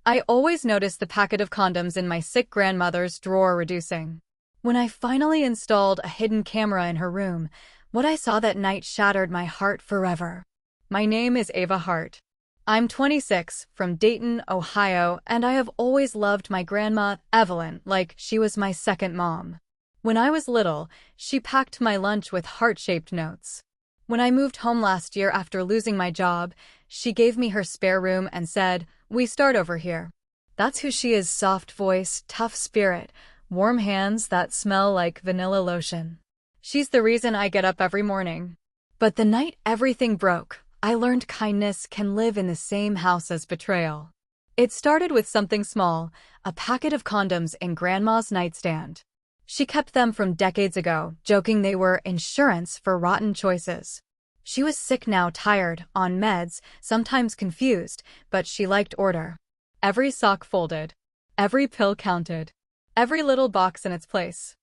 I always noticed the packet of condoms in my sick grandmother's drawer reducing. When I finally installed a hidden camera in her room, what I saw that night shattered my heart forever. My name is Ava Hart. I'm 26, from Dayton, Ohio, and I have always loved my grandma, Evelyn, like she was my second mom. When I was little, she packed my lunch with heart-shaped notes. When I moved home last year after losing my job, she gave me her spare room and said, "We start over here." That's who she is: soft voice, tough spirit, warm hands that smell like vanilla lotion. She's the reason I get up every morning. But the night everything broke, I learned kindness can live in the same house as betrayal. It started with something small, a packet of condoms in Grandma's nightstand. She kept them from decades ago, joking they were insurance for rotten choices. She was sick now, tired, on meds, sometimes confused, but she liked order. Every sock folded. Every pill counted. Every little box in its place.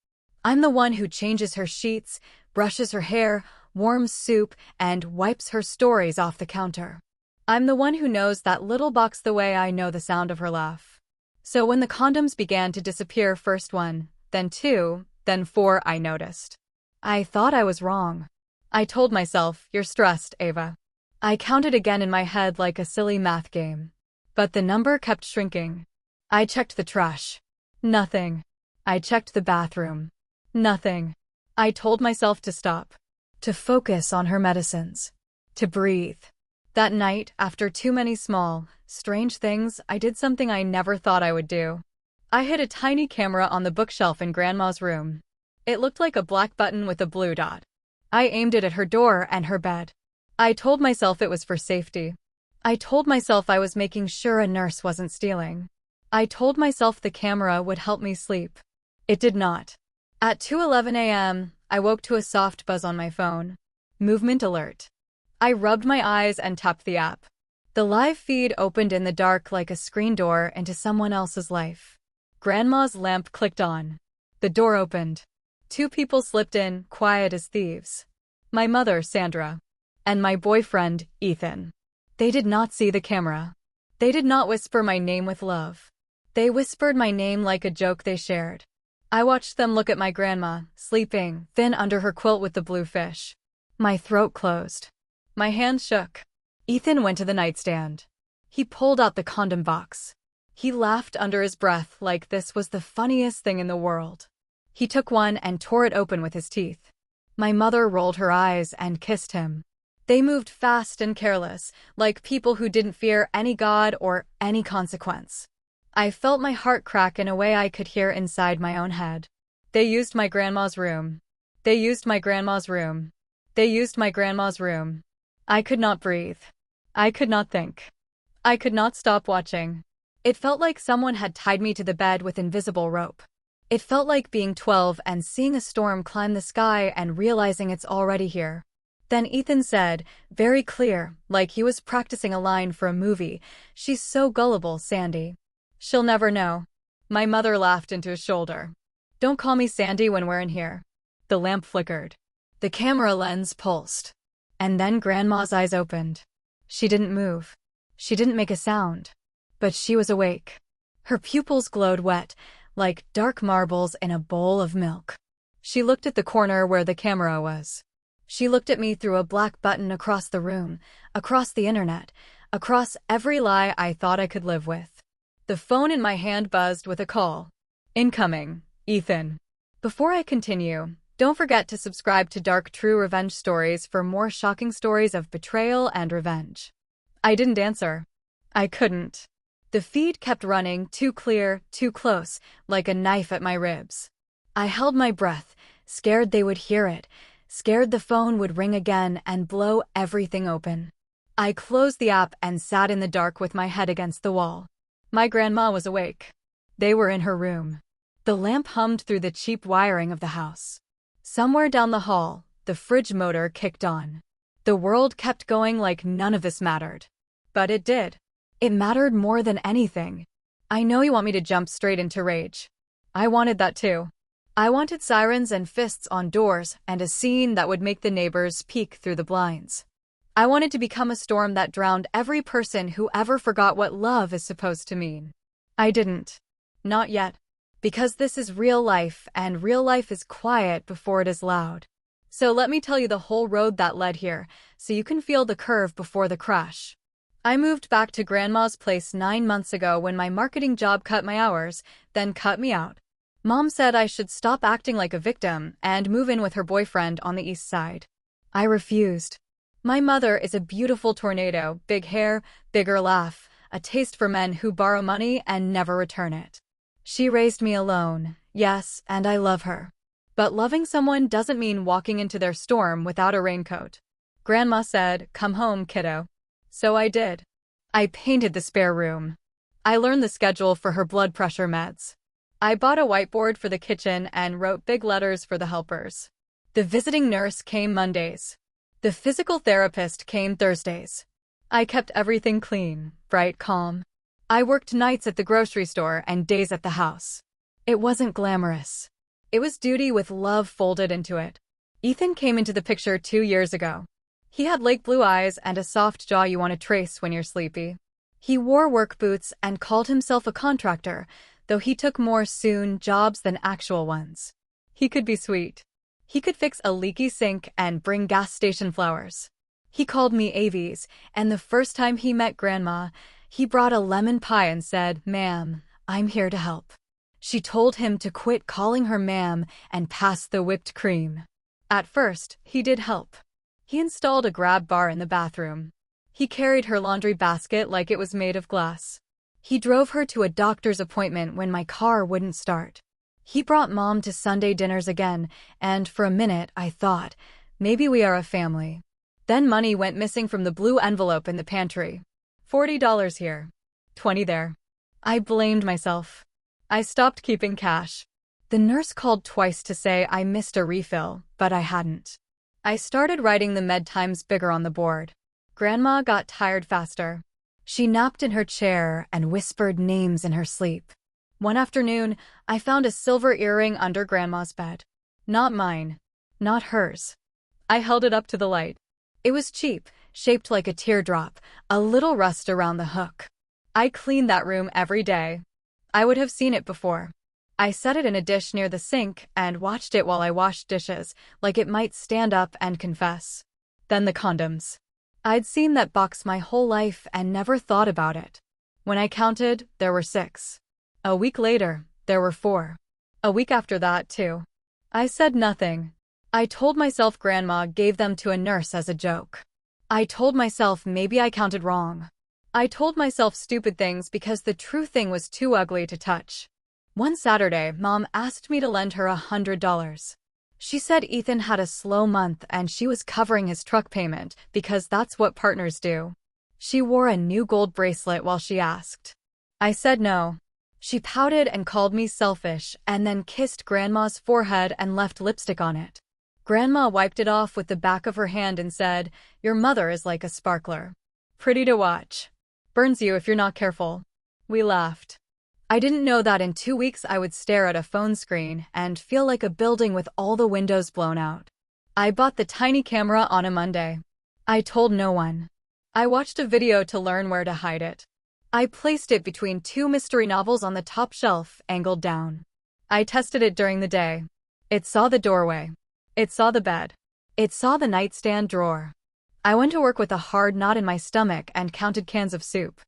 I'm the one who changes her sheets, brushes her hair, warms soup, and wipes her stories off the counter. I'm the one who knows that little box the way I know the sound of her laugh. So when the condoms began to disappear, first one, then two, then four, I noticed. I thought I was wrong. I told myself, "You're stressed, Ava." I counted again in my head like a silly math game. But the number kept shrinking. I checked the trash. Nothing. I checked the bathroom. Nothing. I told myself to stop. To focus on her medicines. To breathe. That night, after too many small, strange things, I did something I never thought I would do. I hid a tiny camera on the bookshelf in Grandma's room. It looked like a black button with a blue dot. I aimed it at her door and her bed. I told myself it was for safety. I told myself I was making sure a nurse wasn't stealing. I told myself the camera would help me sleep. It did not. At 2:11 a.m., I woke to a soft buzz on my phone. Movement alert. I rubbed my eyes and tapped the app. The live feed opened in the dark like a screen door into someone else's life. Grandma's lamp clicked on. The door opened. Two people slipped in, quiet as thieves. My mother, Sandra, and my boyfriend, Ethan. They did not see the camera. They did not whisper my name with love. They whispered my name like a joke they shared. I watched them look at my grandma, sleeping, thin under her quilt with the blue fish. My throat closed. My hands shook. Ethan went to the nightstand. He pulled out the condom box. He laughed under his breath like this was the funniest thing in the world. He took one and tore it open with his teeth. My mother rolled her eyes and kissed him. They moved fast and careless, like people who didn't fear any God or any consequence. I felt my heart crack in a way I could hear inside my own head. They used my grandma's room. They used my grandma's room. They used my grandma's room. I could not breathe. I could not think. I could not stop watching. It felt like someone had tied me to the bed with invisible rope. It felt like being 12 and seeing a storm climb the sky and realizing it's already here. Then Ethan said, very clear, like he was practicing a line for a movie, "She's so gullible, Sandy. She'll never know." My mother laughed into his shoulder. "Don't call me Sandy when we're in here." The lamp flickered. The camera lens pulsed. And then Grandma's eyes opened. She didn't move. She didn't make a sound. But she was awake. Her pupils glowed wet, like dark marbles in a bowl of milk. She looked at the corner where the camera was. She looked at me through a black button across the room, across the internet, across every lie I thought I could live with. The phone in my hand buzzed with a call. "Incoming, Ethan." Before I continue, don't forget to subscribe to Dark True Revenge Stories for more shocking stories of betrayal and revenge. I didn't answer. I couldn't. The feed kept running, too clear, too close, like a knife at my ribs. I held my breath, scared they would hear it, scared the phone would ring again and blow everything open. I closed the app and sat in the dark with my head against the wall. My grandma was awake. They were in her room. The lamp hummed through the cheap wiring of the house. Somewhere down the hall, the fridge motor kicked on. The world kept going like none of this mattered. But it did. It mattered more than anything. I know you want me to jump straight into rage. I wanted that too. I wanted sirens and fists on doors and a scene that would make the neighbors peek through the blinds. I wanted to become a storm that drowned every person who ever forgot what love is supposed to mean. I didn't. Not yet. Because this is real life, and real life is quiet before it is loud. So let me tell you the whole road that led here, so you can feel the curve before the crash. I moved back to Grandma's place 9 months ago when my marketing job cut my hours, then cut me out. Mom said I should stop acting like a victim and move in with her boyfriend on the east side. I refused. My mother is a beautiful tornado, big hair, bigger laugh, a taste for men who borrow money and never return it. She raised me alone, yes, and I love her. But loving someone doesn't mean walking into their storm without a raincoat. Grandma said, "Come home, kiddo." So I did. I painted the spare room. I learned the schedule for her blood pressure meds. I bought a whiteboard for the kitchen and wrote big letters for the helpers. The visiting nurse came Mondays. The physical therapist came Thursdays. I kept everything clean, bright, calm. I worked nights at the grocery store and days at the house. It wasn't glamorous. It was duty with love folded into it. Ethan came into the picture 2 years ago. He had lake blue eyes and a soft jaw you want to trace when you're sleepy. He wore work boots and called himself a contractor, though he took more soon jobs than actual ones. He could be sweet. He could fix a leaky sink and bring gas station flowers. He called me Avies, and the first time he met Grandma, he brought a lemon pie and said, "Ma'am, I'm here to help." She told him to quit calling her ma'am and pass the whipped cream. At first, he did help. He installed a grab bar in the bathroom. He carried her laundry basket like it was made of glass. He drove her to a doctor's appointment when my car wouldn't start. He brought Mom to Sunday dinners again, and for a minute I thought, maybe we are a family. Then money went missing from the blue envelope in the pantry. $40 here. 20 there. I blamed myself. I stopped keeping cash. The nurse called twice to say I missed a refill, but I hadn't. I started writing the med times bigger on the board. Grandma got tired faster. She napped in her chair and whispered names in her sleep. One afternoon, I found a silver earring under Grandma's bed. Not mine. Not hers. I held it up to the light. It was cheap, shaped like a teardrop, a little rust around the hook. I cleaned that room every day. I would have seen it before. I set it in a dish near the sink and watched it while I washed dishes, like it might stand up and confess. Then the condoms. I'd seen that box my whole life and never thought about it. When I counted, there were 6. A week later, there were 4. A week after that, too. I said nothing. I told myself Grandma gave them to a nurse as a joke. I told myself maybe I counted wrong. I told myself stupid things because the true thing was too ugly to touch. One Saturday, Mom asked me to lend her $100. She said Ethan had a slow month and she was covering his truck payment because that's what partners do. She wore a new gold bracelet while she asked. I said no. She pouted and called me selfish and then kissed Grandma's forehead and left lipstick on it. Grandma wiped it off with the back of her hand and said, "Your mother is like a sparkler. Pretty to watch. Burns you if you're not careful." We laughed. I didn't know that in 2 weeks I would stare at a phone screen and feel like a building with all the windows blown out. I bought the tiny camera on a Monday. I told no one. I watched a video to learn where to hide it. I placed it between 2 mystery novels on the top shelf, angled down. I tested it during the day. It saw the doorway. It saw the bed. It saw the nightstand drawer. I went to work with a hard knot in my stomach and counted cans of soup.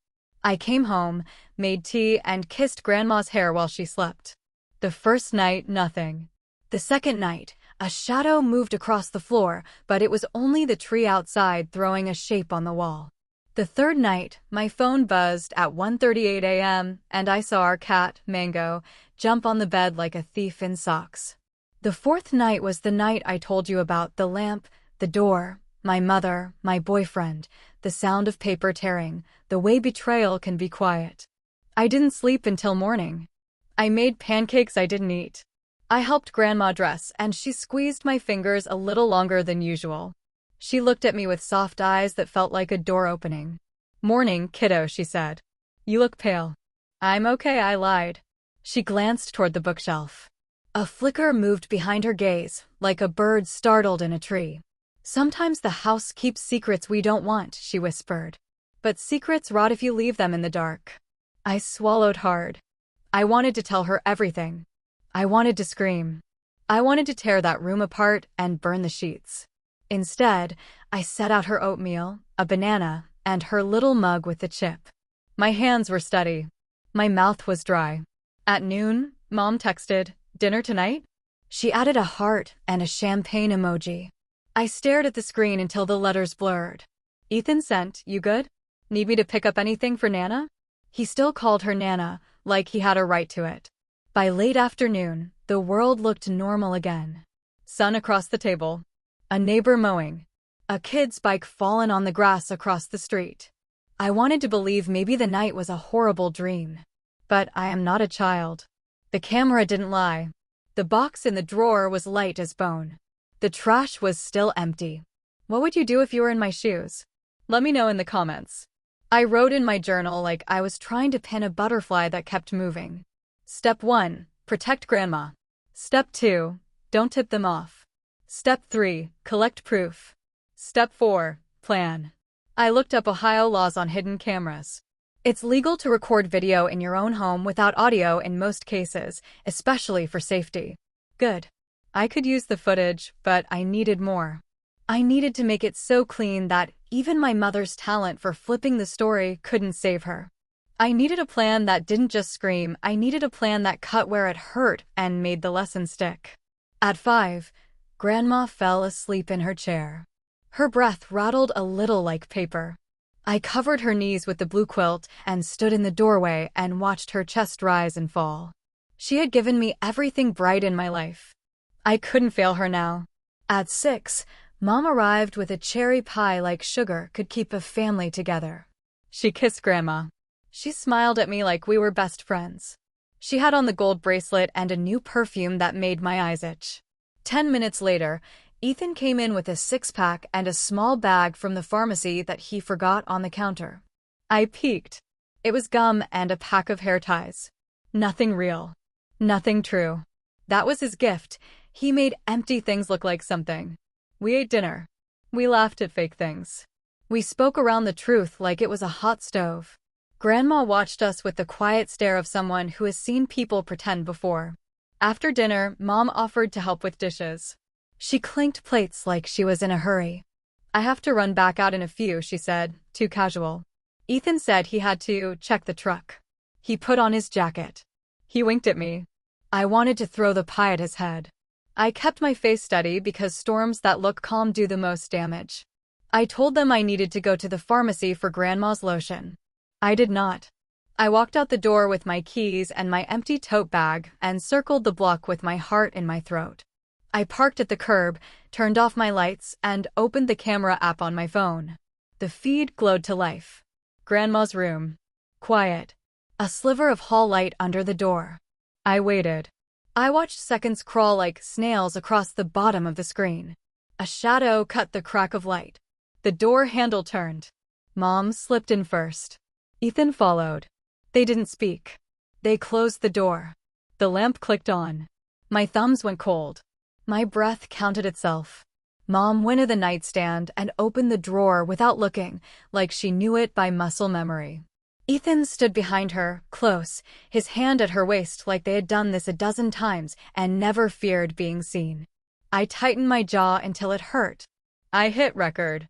I came home, made tea, and kissed Grandma's hair while she slept. The first night, nothing. The second night, a shadow moved across the floor, but it was only the tree outside throwing a shape on the wall. The third night, my phone buzzed at 1:38 a.m., and I saw our cat, Mango, jump on the bed like a thief in socks. The fourth night was the night I told you about: the lamp, the door, my mother, my boyfriend, the sound of paper tearing, the way betrayal can be quiet. I didn't sleep until morning. I made pancakes I didn't eat. I helped Grandma dress, and she squeezed my fingers a little longer than usual. She looked at me with soft eyes that felt like a door opening. "Morning, kiddo," she said. "You look pale." "I'm okay," I lied. She glanced toward the bookshelf. A flicker moved behind her gaze, like a bird startled in a tree. Sometimes the house keeps secrets we don't want, she whispered. But secrets rot if you leave them in the dark. I swallowed hard. I wanted to tell her everything. I wanted to scream. I wanted to tear that room apart and burn the sheets. Instead, I set out her oatmeal, a banana, and her little mug with the chip. My hands were steady. My mouth was dry. At noon, Mom texted, "Dinner tonight?" She added a heart and a champagne emoji. I stared at the screen until the letters blurred. Ethan sent, "You good? Need me to pick up anything for Nana?" He still called her Nana, like he had a right to it. By late afternoon, the world looked normal again. Sun across the table. A neighbor mowing. A kid's bike fallen on the grass across the street. I wanted to believe maybe the night was a horrible dream. But I am not a child. The camera didn't lie. The box in the drawer was light as bone. The trash was still empty. What would you do if you were in my shoes? Let me know in the comments. I wrote in my journal like I was trying to pin a butterfly that kept moving. Step 1. Protect Grandma. Step 2. Don't tip them off. Step 3. Collect proof. Step 4. Plan. I looked up Ohio laws on hidden cameras. It's legal to record video in your own home without audio in most cases, especially for safety. Good. I could use the footage, but I needed more. I needed to make it so clean that even my mother's talent for flipping the story couldn't save her. I needed a plan that didn't just scream, I needed a plan that cut where it hurt and made the lesson stick. At 5, Grandma fell asleep in her chair. Her breath rattled a little like paper. I covered her knees with the blue quilt and stood in the doorway and watched her chest rise and fall. She had given me everything bright in my life. I couldn't fail her now. At 6, Mom arrived with a cherry pie like sugar could keep a family together. She kissed Grandma. She smiled at me like we were best friends. She had on the gold bracelet and a new perfume that made my eyes itch. 10 minutes later, Ethan came in with a 6-pack and a small bag from the pharmacy that he forgot on the counter. I peeked. It was gum and a pack of hair ties. Nothing real. Nothing true. That was his gift. He made empty things look like something. We ate dinner. We laughed at fake things. We spoke around the truth like it was a hot stove. Grandma watched us with the quiet stare of someone who has seen people pretend before. After dinner, Mom offered to help with dishes. She clinked plates like she was in a hurry. "I have to run back out in a few," she said, too casual. Ethan said he had to check the truck. He put on his jacket. He winked at me. I wanted to throw the pie at his head. I kept my face steady because storms that look calm do the most damage. I told them I needed to go to the pharmacy for Grandma's lotion. I did not. I walked out the door with my keys and my empty tote bag and circled the block with my heart in my throat. I parked at the curb, turned off my lights, and opened the camera app on my phone. The feed glowed to life. Grandma's room. Quiet. A sliver of hall light under the door. I waited. I watched seconds crawl like snails across the bottom of the screen. A shadow cut the crack of light. The door handle turned. Mom slipped in first. Ethan followed. They didn't speak. They closed the door. The lamp clicked on. My thumbs went cold. My breath counted itself. Mom went to the nightstand and opened the drawer without looking, like she knew it by muscle memory. Ethan stood behind her, close, his hand at her waist like they had done this a dozen times and never feared being seen. I tightened my jaw until it hurt. I hit record.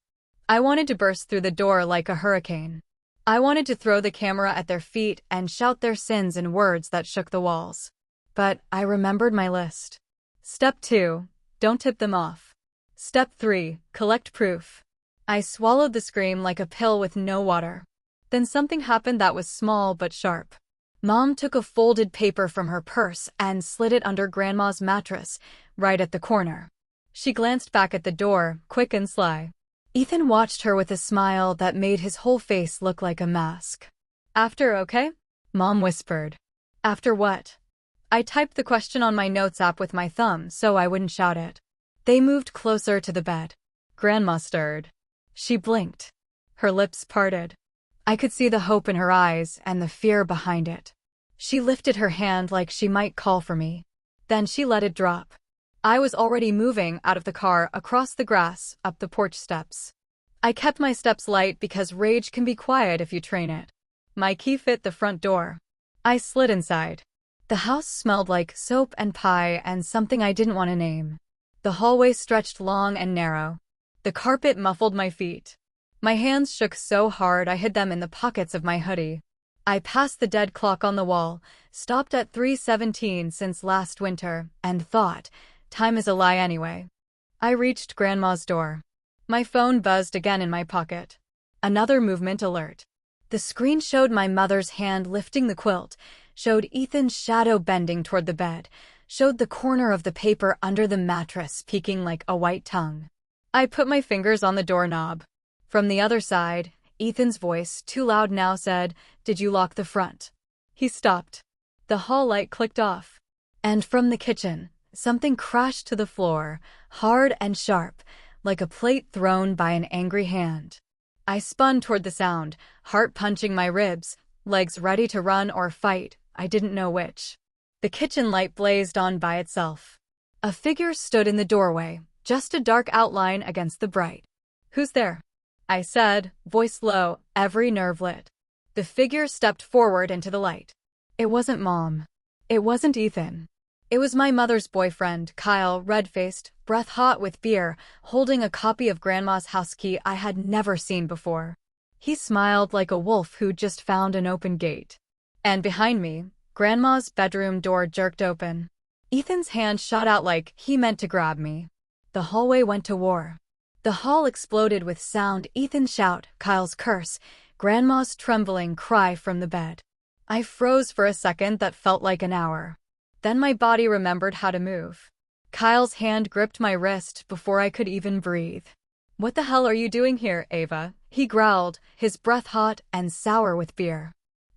I wanted to burst through the door like a hurricane. I wanted to throw the camera at their feet and shout their sins in words that shook the walls. But I remembered my list. Step 2. Don't tip them off. Step 3. Collect proof. I swallowed the scream like a pill with no water. Then something happened that was small but sharp. Mom took a folded paper from her purse and slid it under Grandma's mattress, right at the corner. She glanced back at the door, quick and sly. Ethan watched her with a smile that made his whole face look like a mask. "After, okay?" Mom whispered. "After what?" I typed the question on my notes app with my thumb so I wouldn't shout it. They moved closer to the bed. Grandma stirred. She blinked. Her lips parted. I could see the hope in her eyes and the fear behind it. She lifted her hand like she might call for me. Then she let it drop. I was already moving out of the car, across the grass, up the porch steps. I kept my steps light because rage can be quiet if you train it. My key fit the front door. I slid inside. The house smelled like soap and pie and something I didn't want to name. The hallway stretched long and narrow. The carpet muffled my feet. My hands shook so hard I hid them in the pockets of my hoodie. I passed the dead clock on the wall, stopped at 3:17 since last winter, and thought, time is a lie anyway. I reached Grandma's door. My phone buzzed again in my pocket. Another movement alert. The screen showed my mother's hand lifting the quilt, showed Ethan's shadow bending toward the bed, showed the corner of the paper under the mattress peeking like a white tongue. I put my fingers on the doorknob. From the other side, Ethan's voice, too loud now, said, "Did you lock the front?" He stopped. The hall light clicked off. And from the kitchen, something crashed to the floor, hard and sharp, like a plate thrown by an angry hand. I spun toward the sound, heart punching my ribs, legs ready to run or fight, I didn't know which. The kitchen light blazed on by itself. A figure stood in the doorway, just a dark outline against the bright. "Who's there?" I said, voice low, every nerve lit. The figure stepped forward into the light. It wasn't Mom. It wasn't Ethan. It was my mother's boyfriend, Kyle, red-faced, breath-hot with beer, holding a copy of Grandma's house key I had never seen before. He smiled like a wolf who'd just found an open gate. And behind me, Grandma's bedroom door jerked open. Ethan's hand shot out like he meant to grab me. The hallway went to war. The hall exploded with sound, Ethan's shout, Kyle's curse, Grandma's trembling cry from the bed. I froze for a second that felt like an hour. Then my body remembered how to move. Kyle's hand gripped my wrist before I could even breathe. "What the hell are you doing here, Ava?" he growled, his breath hot and sour with beer.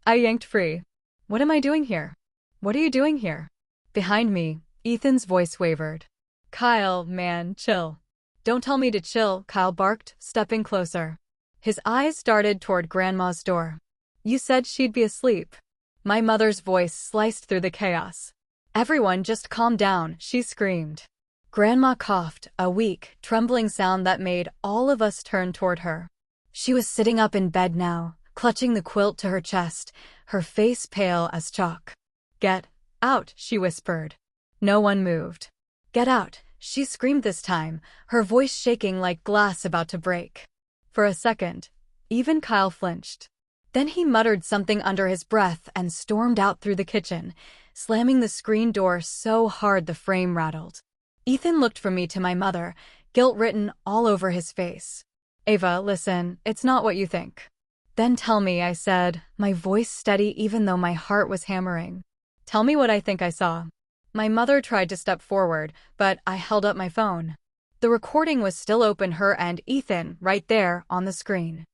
I yanked free. "What am I doing here? What are you doing here?" Behind me, Ethan's voice wavered. "Kyle, man, chill." "Don't tell me to chill," Kyle barked, stepping closer. His eyes darted toward Grandma's door. "You said she'd be asleep." My mother's voice sliced through the chaos. "Everyone just calm down," she screamed. Grandma coughed, a weak, trembling sound that made all of us turn toward her. She was sitting up in bed now, clutching the quilt to her chest, her face pale as chalk. "Get out," she whispered. No one moved. "Get out," she screamed this time, her voice shaking like glass about to break. For a second, even Kyle flinched. Then he muttered something under his breath and stormed out through the kitchen, slamming the screen door so hard the frame rattled. Ethan looked from me to my mother, guilt written all over his face. "Ava, listen, it's not what you think." "Then tell me," I said, my voice steady even though my heart was hammering. "Tell me what I think I saw." My mother tried to step forward, but I held up my phone. The recording was still open, her and Ethan right there on the screen.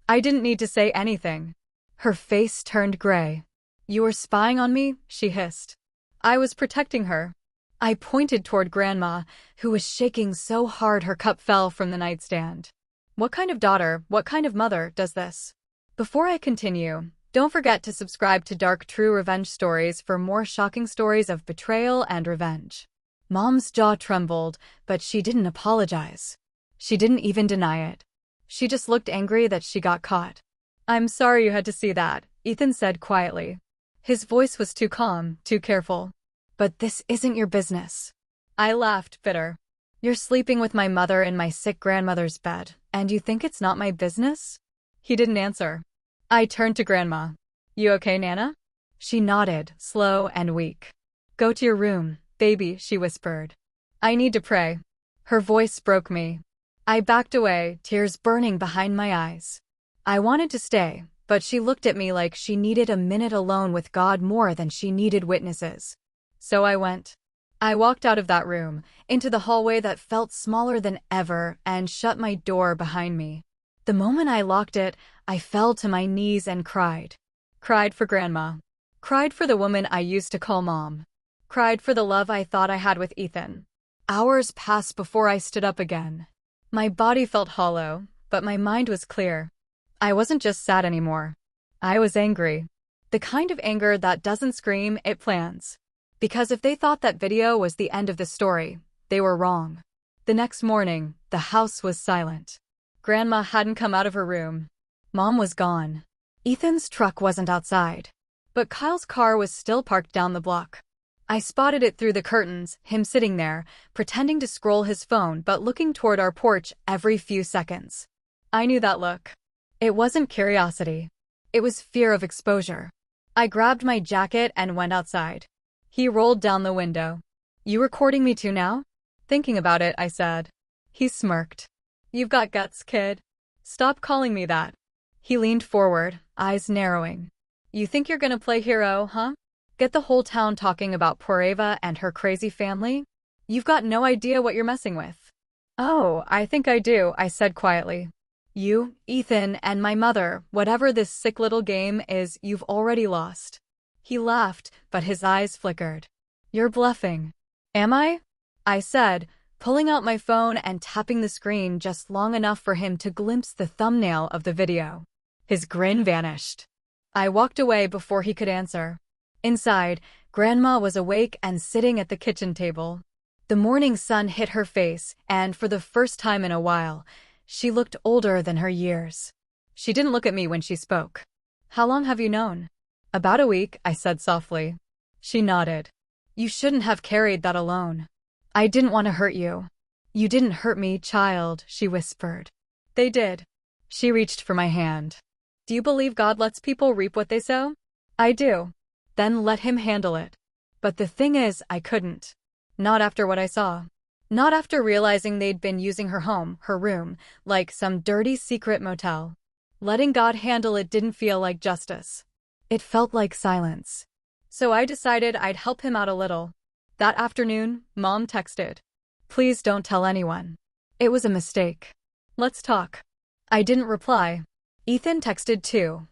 I didn't need to say anything. Her face turned gray. "You were spying on me?" she hissed. "I was protecting her." I pointed toward Grandma, who was shaking so hard her cup fell from the nightstand. "What kind of daughter, what kind of mother does this?" Before I continue, don't forget to subscribe to Dark True Revenge Stories for more shocking stories of betrayal and revenge. Mom's jaw trembled, but she didn't apologize. She didn't even deny it. She just looked angry that she got caught. "I'm sorry you had to see that," Ethan said quietly. His voice was too calm, too careful. "But this isn't your business." I laughed, bitter. "You're sleeping with my mother in my sick grandmother's bed, and you think it's not my business?" He didn't answer. I turned to Grandma. "You okay, Nana?" She nodded, slow and weak. "Go to your room, baby," she whispered. "I need to pray." Her voice broke me. I backed away, tears burning behind my eyes. I wanted to stay, but she looked at me like she needed a minute alone with God more than she needed witnesses. So I went. I walked out of that room, into the hallway that felt smaller than ever, and shut my door behind me. The moment I locked it, I fell to my knees and cried. Cried for Grandma. Cried for the woman I used to call Mom. Cried for the love I thought I had with Ethan. Hours passed before I stood up again. My body felt hollow, but my mind was clear. I wasn't just sad anymore. I was angry. The kind of anger that doesn't scream, it plans. Because if they thought that video was the end of the story, they were wrong. The next morning, the house was silent. Grandma hadn't come out of her room. Mom was gone. Ethan's truck wasn't outside. But Kyle's car was still parked down the block. I spotted it through the curtains, him sitting there, pretending to scroll his phone but looking toward our porch every few seconds. I knew that look. It wasn't curiosity. It was fear of exposure. I grabbed my jacket and went outside. He rolled down the window. "You recording me too now?" "Thinking about it," I said. He smirked. "You've got guts, kid. Stop calling me that." He leaned forward, eyes narrowing. "You think you're gonna play hero, huh? Get the whole town talking about poor Ava and her crazy family? You've got no idea what you're messing with." "Oh, I think I do," I said quietly. "You, Ethan, and my mother, whatever this sick little game is, you've already lost." He laughed, but his eyes flickered. "You're bluffing." "Am I?" I said, pulling out my phone and tapping the screen just long enough for him to glimpse the thumbnail of the video. His grin vanished. I walked away before he could answer. Inside, Grandma was awake and sitting at the kitchen table. The morning sun hit her face, and for the first time in a while, she looked older than her years. She didn't look at me when she spoke. "How long have you known?" "About a week," I said softly. She nodded. "You shouldn't have carried that alone." "I didn't want to hurt you." "You didn't hurt me, child," she whispered. "They did." She reached for my hand. "Do you believe God lets people reap what they sow?" "I do." "Then let him handle it." But the thing is, I couldn't. Not after what I saw. Not after realizing they'd been using her home, her room, like some dirty secret motel. Letting God handle it didn't feel like justice. It felt like silence. So I decided I'd help him out a little. That afternoon, Mom texted. "Please don't tell anyone. It was a mistake. Let's talk." I didn't reply. Ethan texted too.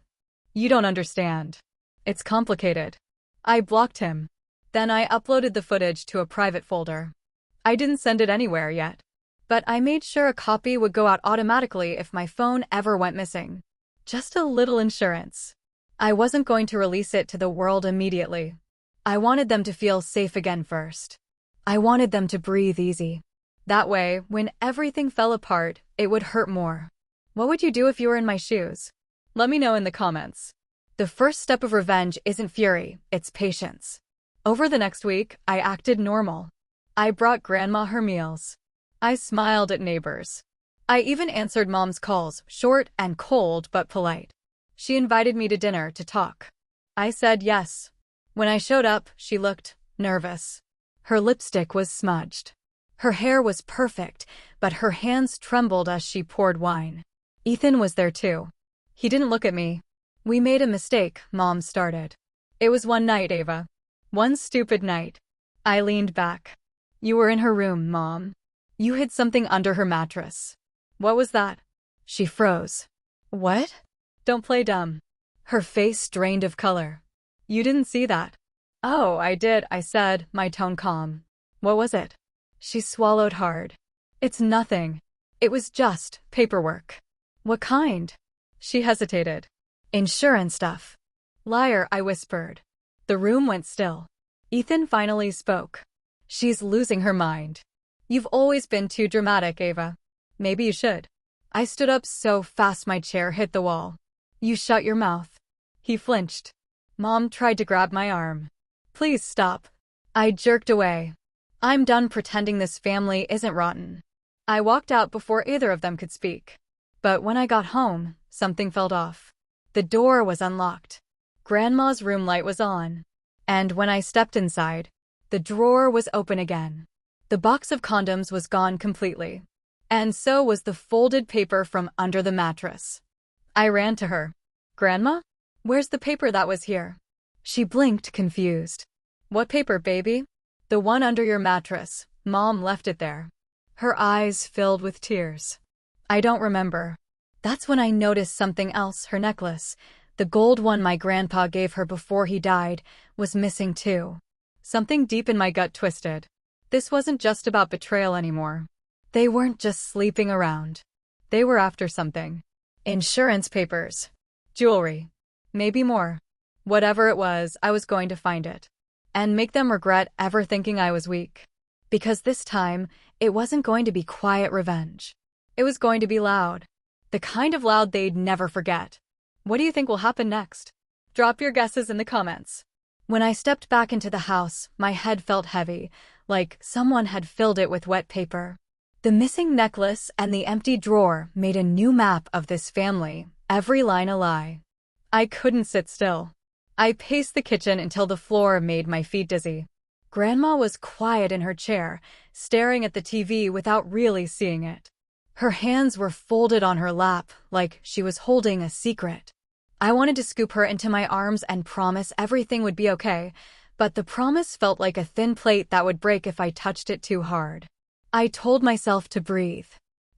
"You don't understand. It's complicated." I blocked him. Then I uploaded the footage to a private folder. I didn't send it anywhere yet. But I made sure a copy would go out automatically if my phone ever went missing. Just a little insurance. I wasn't going to release it to the world immediately. I wanted them to feel safe again first. I wanted them to breathe easy. That way, when everything fell apart, it would hurt more. What would you do if you were in my shoes? Let me know in the comments. The first step of revenge isn't fury, it's patience. Over the next week, I acted normal. I brought Grandma her meals. I smiled at neighbors. I even answered Mom's calls, short and cold but polite. She invited me to dinner to talk. I said yes. When I showed up, she looked nervous. Her lipstick was smudged. Her hair was perfect, but her hands trembled as she poured wine. Ethan was there too. He didn't look at me. "We made a mistake," Mom started. "It was one night, Ava. One stupid night." I leaned back. "You were in her room, Mom. You hid something under her mattress." "What was that?" She froze. "What?" "Don't play dumb." Her face drained of color. "You didn't see that." "Oh, I did," I said, my tone calm. "What was it?" She swallowed hard. "It's nothing. It was just paperwork." "What kind?" She hesitated. "Insurance stuff." "Liar," I whispered. The room went still. Ethan finally spoke. "She's losing her mind. You've always been too dramatic, Ava. Maybe you should." I stood up so fast my chair hit the wall. "You shut your mouth." He flinched. Mom tried to grab my arm. "Please stop." I jerked away. "I'm done pretending this family isn't rotten." I walked out before either of them could speak. But when I got home, something felt off. The door was unlocked. Grandma's room light was on. And when I stepped inside, the drawer was open again. The box of condoms was gone completely. And so was the folded paper from under the mattress. I ran to her. "Grandma? Where's the paper that was here?" She blinked, confused. "What paper, baby?" "The one under your mattress. Mom left it there." Her eyes filled with tears. "I don't remember." That's when I noticed something else. Her necklace, the gold one my grandpa gave her before he died, was missing too. Something deep in my gut twisted. This wasn't just about betrayal anymore. They weren't just sleeping around. They were after something. Insurance papers. Jewelry. Maybe more. Whatever it was, I was going to find it. And make them regret ever thinking I was weak. Because this time, it wasn't going to be quiet revenge. It was going to be loud. The kind of loud they'd never forget. What do you think will happen next? Drop your guesses in the comments. When I stepped back into the house, my head felt heavy, like someone had filled it with wet paper. The missing necklace and the empty drawer made a new map of this family, every line a lie. I couldn't sit still. I paced the kitchen until the floor made my feet dizzy. Grandma was quiet in her chair, staring at the TV without really seeing it. Her hands were folded on her lap, like she was holding a secret. I wanted to scoop her into my arms and promise everything would be okay, but the promise felt like a thin plate that would break if I touched it too hard. I told myself to breathe.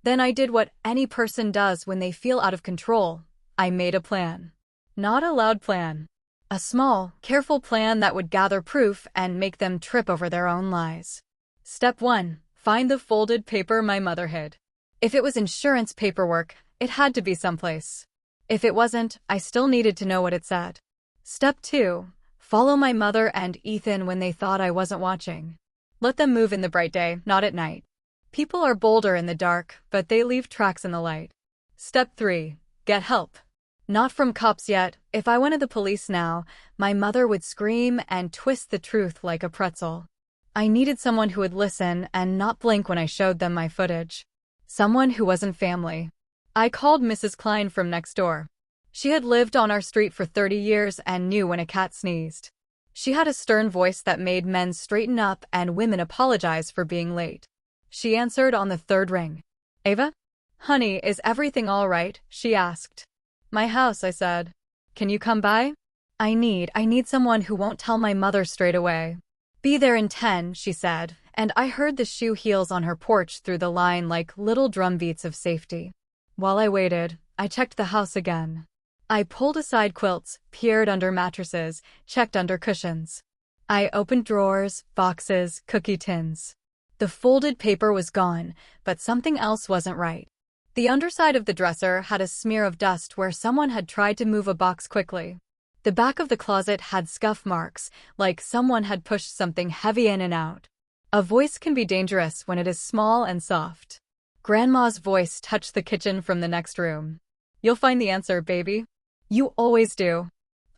Then I did what any person does when they feel out of control. I made a plan. Not a loud plan. A small, careful plan that would gather proof and make them trip over their own lies. Step 1. Find the folded paper my mother hid. If it was insurance paperwork, it had to be someplace. If it wasn't, I still needed to know what it said. Step 2. Follow my mother and Ethan when they thought I wasn't watching. Let them move in the bright day, not at night. People are bolder in the dark, but they leave tracks in the light. Step 3. Get help. Not from cops yet. If I went to the police now, my mother would scream and twist the truth like a pretzel. I needed someone who would listen and not blink when I showed them my footage. Someone who wasn't family. I called Mrs. Klein from next door. She had lived on our street for 30 years and knew when a cat sneezed. She had a stern voice that made men straighten up and women apologize for being late. She answered on the third ring. Ava? Honey, is everything all right? She asked. My house, I said. Can you come by? I need someone who won't tell my mother straight away. Be there in 10, she said, and I heard the shoe heels on her porch through the line like little drumbeats of safety. While I waited, I checked the house again. I pulled aside quilts, peered under mattresses, checked under cushions. I opened drawers, boxes, cookie tins. The folded paper was gone, but something else wasn't right. The underside of the dresser had a smear of dust where someone had tried to move a box quickly. The back of the closet had scuff marks, like someone had pushed something heavy in and out. A voice can be dangerous when it is small and soft. Grandma's voice touched the kitchen from the next room. You'll find the answer, baby. You always do.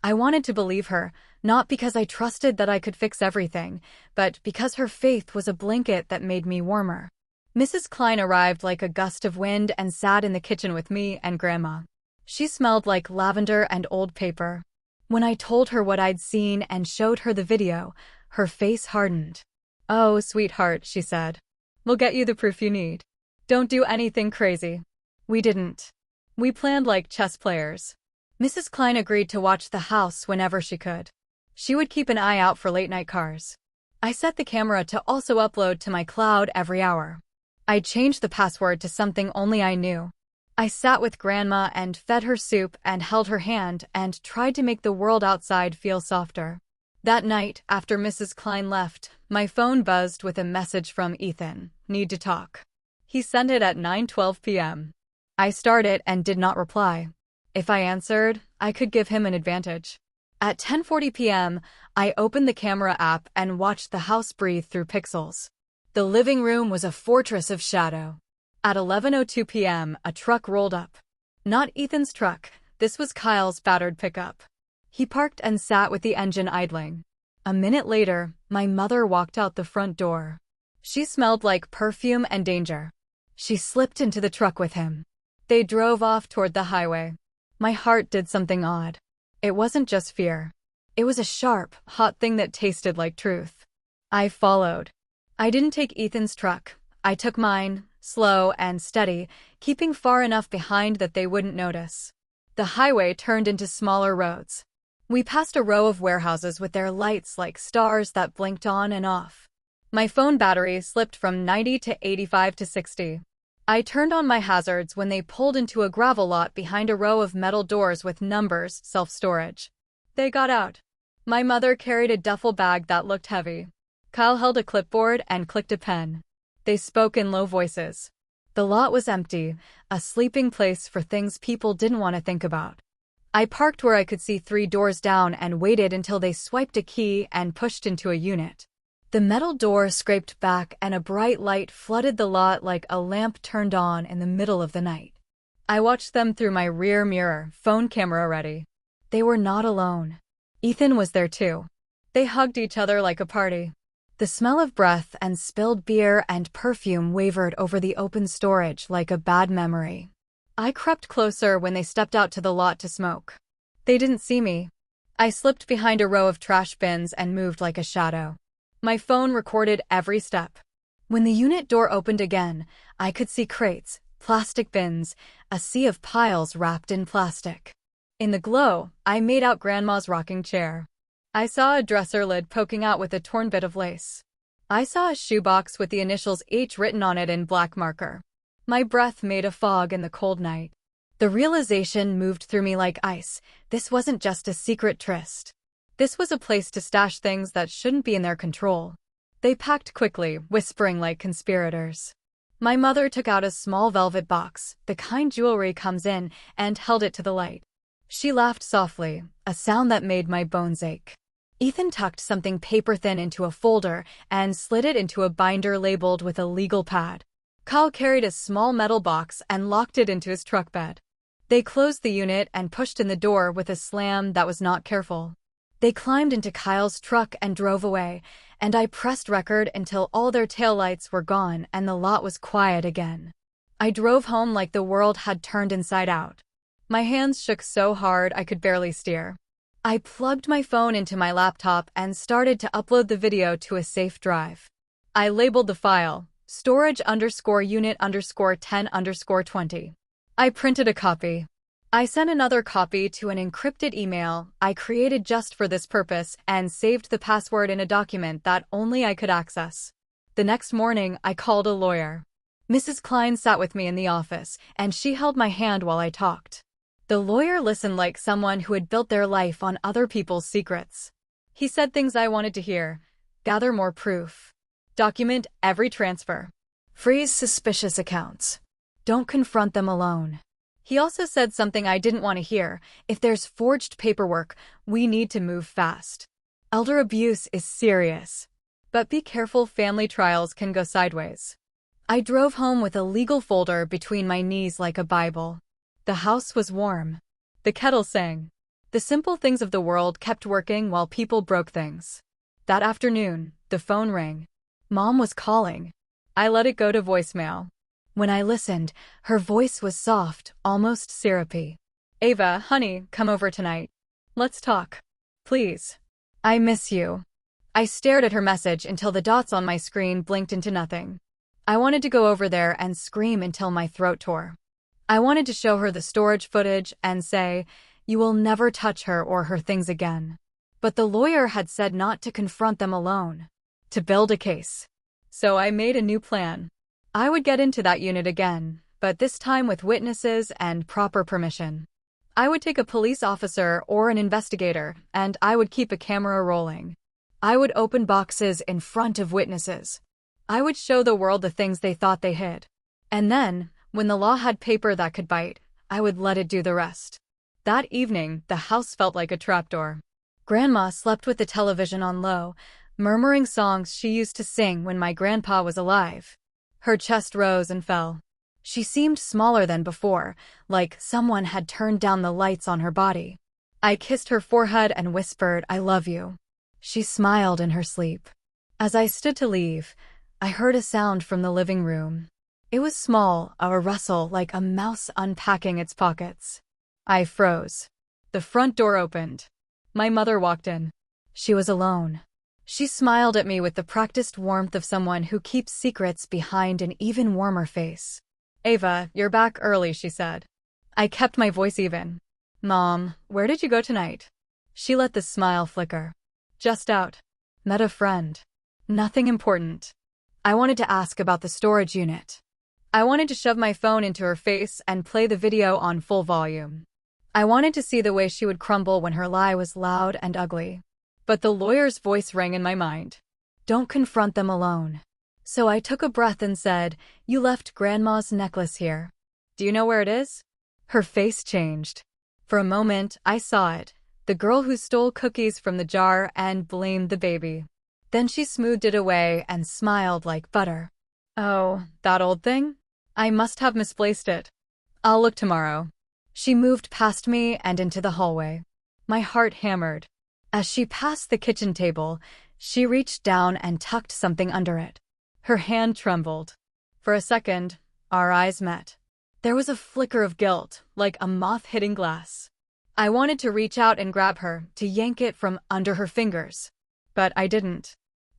I wanted to believe her, not because I trusted that I could fix everything, but because her faith was a blanket that made me warmer. Mrs. Klein arrived like a gust of wind and sat in the kitchen with me and Grandma. She smelled like lavender and old paper. When I told her what I'd seen and showed her the video, her face hardened. Oh, sweetheart, she said. We'll get you the proof you need. Don't do anything crazy. We didn't. We planned like chess players. Mrs. Klein agreed to watch the house whenever she could. She would keep an eye out for late-night cars. I set the camera to also upload to my cloud every hour. I changed the password to something only I knew. I sat with Grandma and fed her soup and held her hand and tried to make the world outside feel softer. That night, after Mrs. Klein left, my phone buzzed with a message from Ethan. Need to talk. He sent it at 9:12 p.m. I started it and did not reply. If I answered, I could give him an advantage. At 10:40 p.m., I opened the camera app and watched the house breathe through pixels. The living room was a fortress of shadow. At 11:02 p.m., a truck rolled up. Not Ethan's truck. This was Kyle's battered pickup. He parked and sat with the engine idling. A minute later, my mother walked out the front door. She smelled like perfume and danger. She slipped into the truck with him. They drove off toward the highway. My heart did something odd. It wasn't just fear. It was a sharp, hot thing that tasted like truth. I followed. I didn't take Ethan's truck. I took mine, slow and steady, keeping far enough behind that they wouldn't notice. The highway turned into smaller roads. We passed a row of warehouses with their lights like stars that blinked on and off. My phone battery slipped from 90 to 85 to 60. I turned on my hazards when they pulled into a gravel lot behind a row of metal doors with numbers, self-storage. They got out. My mother carried a duffel bag that looked heavy. Kyle held a clipboard and clicked a pen. They spoke in low voices. The lot was empty, a sleeping place for things people didn't want to think about. I parked where I could see 3 doors down and waited until they swiped a key and pushed into a unit. The metal door scraped back and a bright light flooded the lot like a lamp turned on in the middle of the night. I watched them through my rear mirror, phone camera ready. They were not alone. Ethan was there too. They hugged each other like a party. The smell of breath and spilled beer and perfume wavered over the open storage like a bad memory. I crept closer when they stepped out to the lot to smoke. They didn't see me. I slipped behind a row of trash bins and moved like a shadow. My phone recorded every step. When the unit door opened again, I could see crates, plastic bins, a sea of piles wrapped in plastic. In the glow, I made out Grandma's rocking chair. I saw a dresser lid poking out with a torn bit of lace. I saw a shoebox with the initials H written on it in black marker. My breath made a fog in the cold night. The realization moved through me like ice. This wasn't just a secret tryst. This was a place to stash things that shouldn't be in their control. They packed quickly, whispering like conspirators. My mother took out a small velvet box, the kind jewelry comes in, and held it to the light. She laughed softly, a sound that made my bones ache. Ethan tucked something paper-thin into a folder and slid it into a binder labeled with a legal pad. Kyle carried a small metal box and locked it into his truck bed. They closed the unit and pushed in the door with a slam that was not careful. They climbed into Kyle's truck and drove away, and I pressed record until all their taillights were gone and the lot was quiet again. I drove home like the world had turned inside out. My hands shook so hard I could barely steer. I plugged my phone into my laptop and started to upload the video to a safe drive. I labeled the file, storage_unit_10_20. I printed a copy. I sent another copy to an encrypted email I created just for this purpose and saved the password in a document that only I could access. The next morning, I called a lawyer. Mrs. Klein sat with me in the office, and she held my hand while I talked. The lawyer listened like someone who had built their life on other people's secrets. He said things I wanted to hear. Gather more proof. Document every transfer. Freeze suspicious accounts. Don't confront them alone. He also said something I didn't want to hear. If there's forged paperwork, we need to move fast. Elder abuse is serious. But be careful, family trials can go sideways. I drove home with a legal folder between my knees like a Bible. The house was warm. The kettle sang. The simple things of the world kept working while people broke things. That afternoon, the phone rang. Mom was calling. I let it go to voicemail. When I listened, her voice was soft, almost syrupy. Ava, honey, come over tonight. Let's talk. Please. I miss you. I stared at her message until the dots on my screen blinked into nothing. I wanted to go over there and scream until my throat tore. I wanted to show her the storage footage and say, you will never touch her or her things again. But the lawyer had said not to confront them alone. To build a case. So I made a new plan. I would get into that unit again, but this time with witnesses and proper permission. I would take a police officer or an investigator, and I would keep a camera rolling. I would open boxes in front of witnesses. I would show the world the things they thought they hid. And then, when the law had paper that could bite, I would let it do the rest. That evening, the house felt like a trapdoor. Grandma slept with the television on low, murmuring songs she used to sing when my grandpa was alive. Her chest rose and fell. She seemed smaller than before, like someone had turned down the lights on her body. I kissed her forehead and whispered, I love you. She smiled in her sleep. As I stood to leave, I heard a sound from the living room. It was small, a rustle like a mouse unpacking its pockets. I froze. The front door opened. My mother walked in. She was alone. She smiled at me with the practiced warmth of someone who keeps secrets behind an even warmer face. Ava, you're back early, she said. I kept my voice even. Mom, where did you go tonight? She let the smile flicker. Just out. Met a friend. Nothing important. I wanted to ask about the storage unit. I wanted to shove my phone into her face and play the video on full volume. I wanted to see the way she would crumble when her lie was loud and ugly. But the lawyer's voice rang in my mind. Don't confront them alone. So I took a breath and said, you left Grandma's necklace here. Do you know where it is? Her face changed. For a moment, I saw it. The girl who stole cookies from the jar and blamed the baby. Then she smoothed it away and smiled like butter. Oh, that old thing? I must have misplaced it. I'll look tomorrow. She moved past me and into the hallway. My heart hammered. As she passed the kitchen table, she reached down and tucked something under it. Her hand trembled. For a second, our eyes met. There was a flicker of guilt, like a moth hitting glass. I wanted to reach out and grab her, to yank it from under her fingers. But I didn't.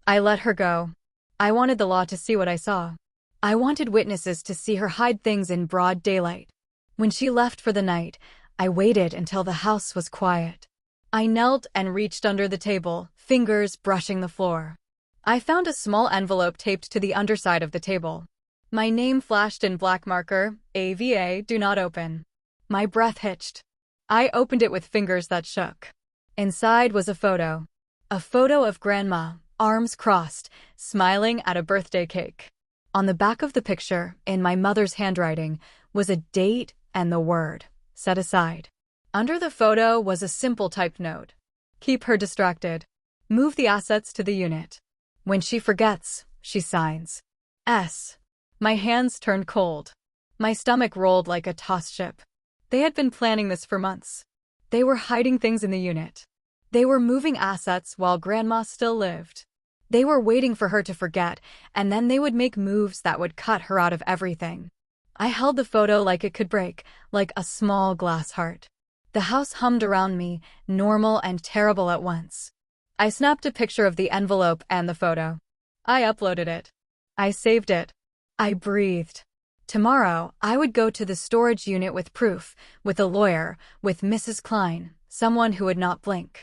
I let her go. I wanted the law to see what I saw. I wanted witnesses to see her hide things in broad daylight. When she left for the night, I waited until the house was quiet. I knelt and reached under the table, fingers brushing the floor. I found a small envelope taped to the underside of the table. My name flashed in black marker, AVA, do not open. My breath hitched. I opened it with fingers that shook. Inside was a photo. A photo of Grandma, arms crossed, smiling at a birthday cake. On the back of the picture, in my mother's handwriting, was a date and the word, set aside. Under the photo was a simple typed note. Keep her distracted. Move the assets to the unit. When she forgets, she signs. S. My hands turned cold. My stomach rolled like a tossed ship. They had been planning this for months. They were hiding things in the unit. They were moving assets while Grandma still lived. They were waiting for her to forget, and then they would make moves that would cut her out of everything. I held the photo like it could break, like a small glass heart. The house hummed around me, normal and terrible at once. I snapped a picture of the envelope and the photo. I uploaded it. I saved it. I breathed. Tomorrow, I would go to the storage unit with proof, with a lawyer, with Mrs. Klein, someone who would not blink.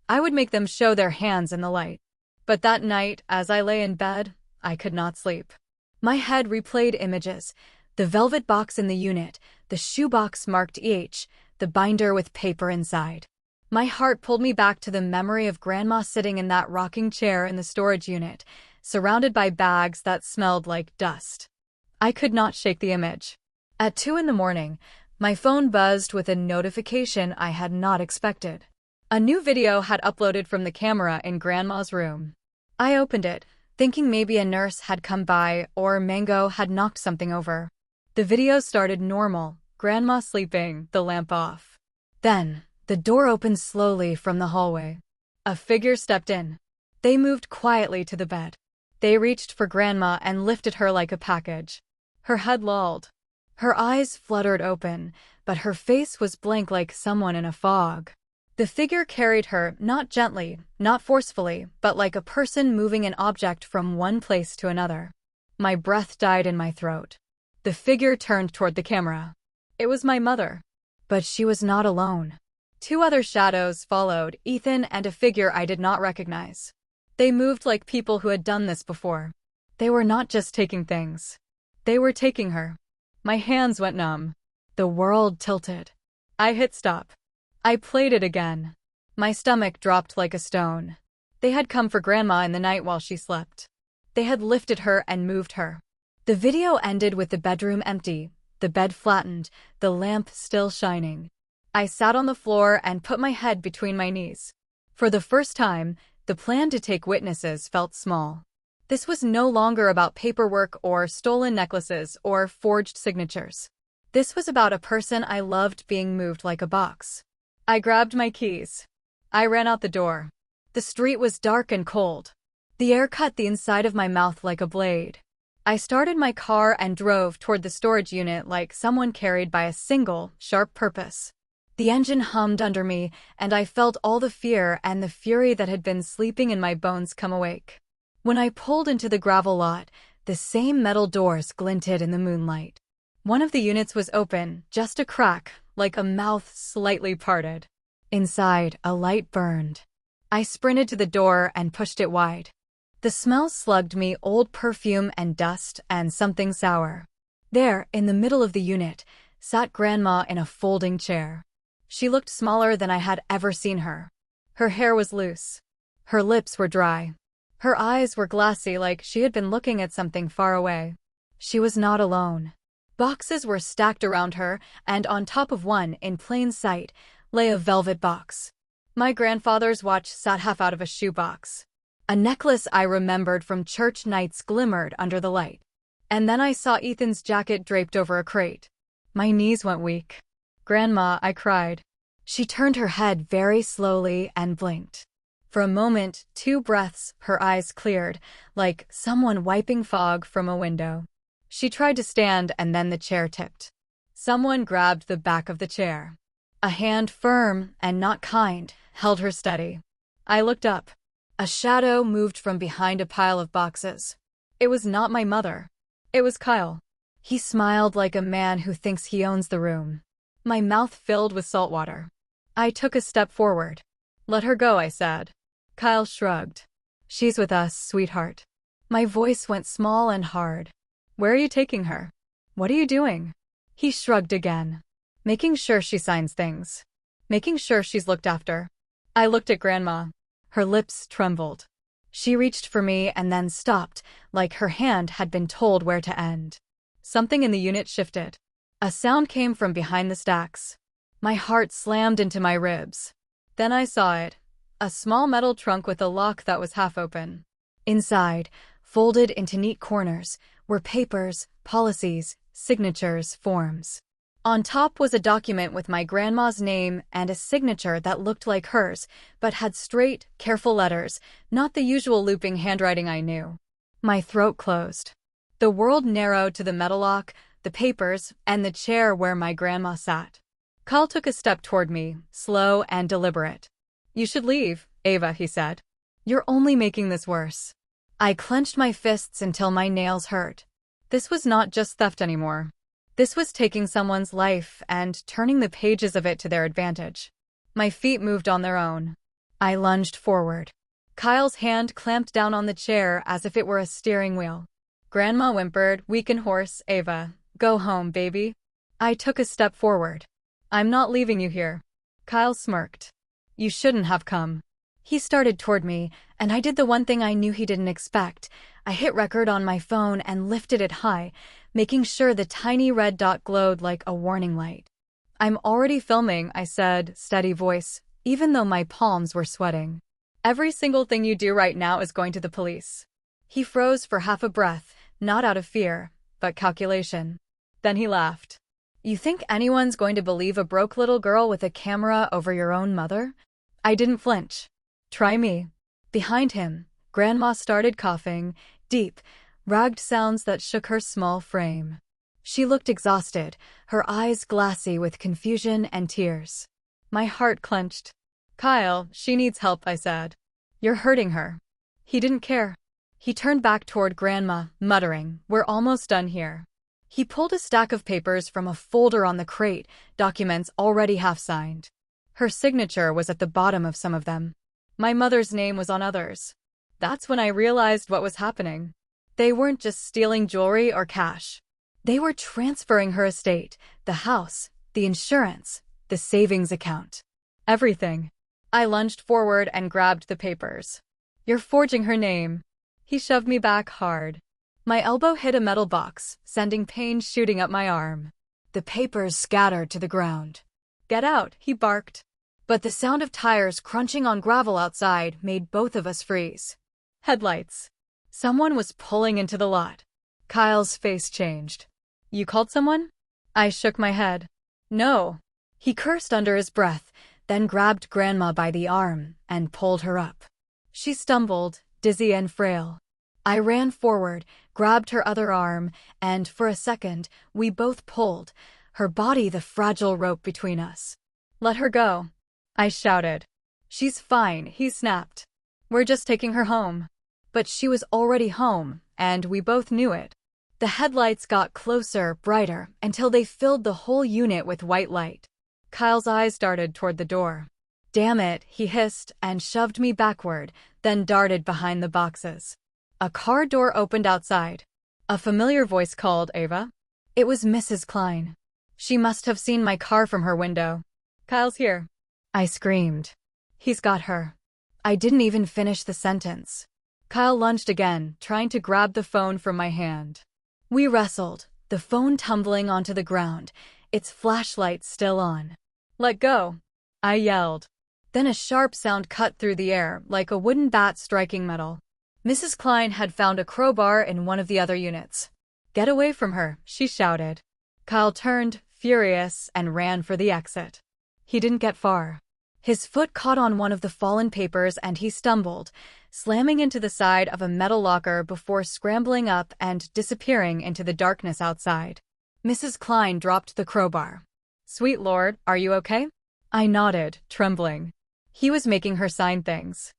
I would make them show their hands in the light. But that night, as I lay in bed, I could not sleep. My head replayed images. The velvet box in the unit, the shoebox marked EH, the binder with paper inside. My heart pulled me back to the memory of Grandma sitting in that rocking chair in the storage unit, surrounded by bags that smelled like dust. I could not shake the image. At 2 a.m, my phone buzzed with a notification I had not expected. A new video had uploaded from the camera in Grandma's room. I opened it, thinking maybe a nurse had come by or Mango had knocked something over. The video started normal, Grandma sleeping, the lamp off. Then, the door opened slowly from the hallway. A figure stepped in. They moved quietly to the bed. They reached for Grandma and lifted her like a package. Her head lolled. Her eyes fluttered open, but her face was blank like someone in a fog. The figure carried her, not gently, not forcefully, but like a person moving an object from one place to another. My breath died in my throat. The figure turned toward the camera. It was my mother. But she was not alone. 2 other shadows followed, Ethan and a figure I did not recognize. They moved like people who had done this before. They were not just taking things. They were taking her. My hands went numb. The world tilted. I hit stop. I played it again. My stomach dropped like a stone. They had come for Grandma in the night while she slept. They had lifted her and moved her. The video ended with the bedroom empty, the bed flattened, the lamp still shining. I sat on the floor and put my head between my knees. For the first time, the plan to take witnesses felt small. This was no longer about paperwork or stolen necklaces or forged signatures. This was about a person I loved being moved like a box. I grabbed my keys. I ran out the door. The street was dark and cold. The air cut the inside of my mouth like a blade. I started my car and drove toward the storage unit like someone carried by a single, sharp purpose. The engine hummed under me, and I felt all the fear and the fury that had been sleeping in my bones come awake. When I pulled into the gravel lot, the same metal doors glinted in the moonlight. One of the units was open, just a crack, like a mouth slightly parted. Inside, a light burned. I sprinted to the door and pushed it wide. The smell slugged me, old perfume and dust and something sour. There, in the middle of the unit, sat Grandma in a folding chair. She looked smaller than I had ever seen her. Her hair was loose. Her lips were dry. Her eyes were glassy like she had been looking at something far away. She was not alone. Boxes were stacked around her, and on top of one, in plain sight, lay a velvet box. My grandfather's watch sat half out of a shoebox. A necklace I remembered from church nights glimmered under the light. And then I saw Ethan's jacket draped over a crate. My knees went weak. "Grandma," I cried. She turned her head very slowly and blinked. For a moment, 2 breaths, her eyes cleared, like someone wiping fog from a window. She tried to stand and then the chair tipped. Someone grabbed the back of the chair. A hand, firm and not kind, held her steady. I looked up. A shadow moved from behind a pile of boxes. It was not my mother. It was Kyle. He smiled like a man who thinks he owns the room. My mouth filled with salt water. I took a step forward. "Let her go," I said. Kyle shrugged. "She's with us, sweetheart." My voice went small and hard. "Where are you taking her? What are you doing?" He shrugged again. "Making sure she signs things. Making sure she's looked after." I looked at Grandma. Her lips trembled. She reached for me and then stopped, like her hand had been told where to end. Something in the unit shifted. A sound came from behind the stacks. My heart slammed into my ribs. Then I saw it. A small metal trunk with a lock that was half open. Inside, folded into neat corners, were papers, policies, signatures, forms. On top was a document with my grandma's name and a signature that looked like hers, but had straight, careful letters, not the usual looping handwriting I knew. My throat closed. The world narrowed to the metal lock, the papers, and the chair where my grandma sat. Kyle took a step toward me, slow and deliberate. "You should leave, Ava," he said. "You're only making this worse." I clenched my fists until my nails hurt. This was not just theft anymore. This was taking someone's life and turning the pages of it to their advantage. My feet moved on their own. I lunged forward. Kyle's hand clamped down on the chair as if it were a steering wheel. Grandma whimpered, "Weak and hoarse, Ava. Go home, baby." I took a step forward. "I'm not leaving you here." Kyle smirked. "You shouldn't have come." He started toward me, and I did the one thing I knew he didn't expect. I hit record on my phone and lifted it high, making sure the tiny red dot glowed like a warning light. "I'm already filming," I said, steady voice, even though my palms were sweating. "Every single thing you do right now is going to the police." He froze for half a breath, not out of fear, but calculation. Then he laughed. "You think anyone's going to believe a broke little girl with a camera over your own mother?" I didn't flinch. "Try me." Behind him, Grandma started coughing, deep, ragged sounds that shook her small frame. She looked exhausted, her eyes glassy with confusion and tears. My heart clenched. "Kyle, she needs help," I said. "You're hurting her." He didn't care. He turned back toward Grandma, muttering, "We're almost done here." He pulled a stack of papers from a folder on the crate, documents already half-signed. Her signature was at the bottom of some of them. My mother's name was on others. That's when I realized what was happening. They weren't just stealing jewelry or cash. They were transferring her estate, the house, the insurance, the savings account. Everything. I lunged forward and grabbed the papers. "You're forging her name." He shoved me back hard. My elbow hit a metal box, sending pain shooting up my arm. The papers scattered to the ground. "Get out," he barked. But the sound of tires crunching on gravel outside made both of us freeze. Headlights. Someone was pulling into the lot. Kyle's face changed. "You called someone?" I shook my head. "No." He cursed under his breath, then grabbed Grandma by the arm and pulled her up. She stumbled, dizzy and frail. I ran forward, grabbed her other arm, and for a second, we both pulled, her body the fragile rope between us. "Let her go," I shouted. "She's fine," he snapped. "We're just taking her home." But she was already home, and we both knew it. The headlights got closer, brighter, until they filled the whole unit with white light. Kyle's eyes darted toward the door. "Damn it," he hissed and shoved me backward, then darted behind the boxes. A car door opened outside. A familiar voice called, "Ava?" It was Mrs. Klein. She must have seen my car from her window. "Kyle's here," I screamed. "He's got her." I didn't even finish the sentence. Kyle lunged again, trying to grab the phone from my hand. We wrestled, the phone tumbling onto the ground, its flashlight still on. "Let go," I yelled. Then a sharp sound cut through the air, like a wooden bat striking metal. Mrs. Klein had found a crowbar in one of the other units. "Get away from her," she shouted. Kyle turned, furious, and ran for the exit. He didn't get far. His foot caught on one of the fallen papers and he stumbled, slamming into the side of a metal locker before scrambling up and disappearing into the darkness outside. Mrs. Klein dropped the crowbar. "Sweet Lord, are you okay?" I nodded, trembling. He was making her sign things.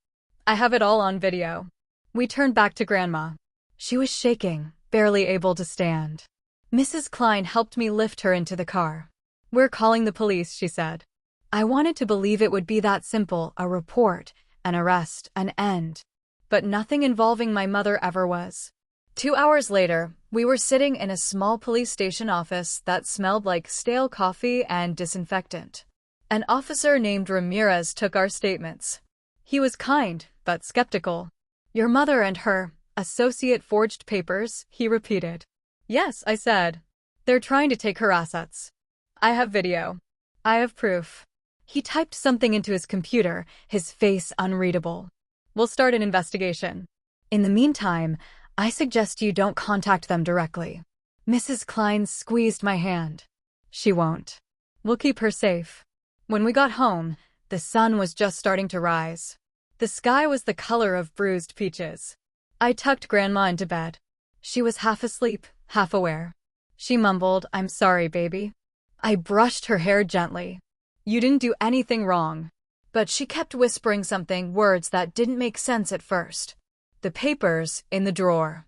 "I have it all on video." We turned back to Grandma. She was shaking, barely able to stand. Mrs. Klein helped me lift her into the car. "We're calling the police," she said. I wanted to believe it would be that simple, a report, an arrest, an end. But nothing involving my mother ever was. 2 hours later, we were sitting in a small police station office that smelled like stale coffee and disinfectant. An officer named Ramirez took our statements. He was kind, but skeptical. "Your mother and her associate forged papers," he repeated. "Yes," I said. "They're trying to take her assets. I have video. I have proof." He typed something into his computer, his face unreadable. "We'll start an investigation. In the meantime, I suggest you don't contact them directly." Mrs. Klein squeezed my hand. "She won't. We'll keep her safe." When we got home, the sun was just starting to rise. The sky was the color of bruised peaches. I tucked Grandma into bed. She was half asleep, half aware. She mumbled, "I'm sorry, baby." I brushed her hair gently. "You didn't do anything wrong." But she kept whispering something, words that didn't make sense at first. "The papers in the drawer.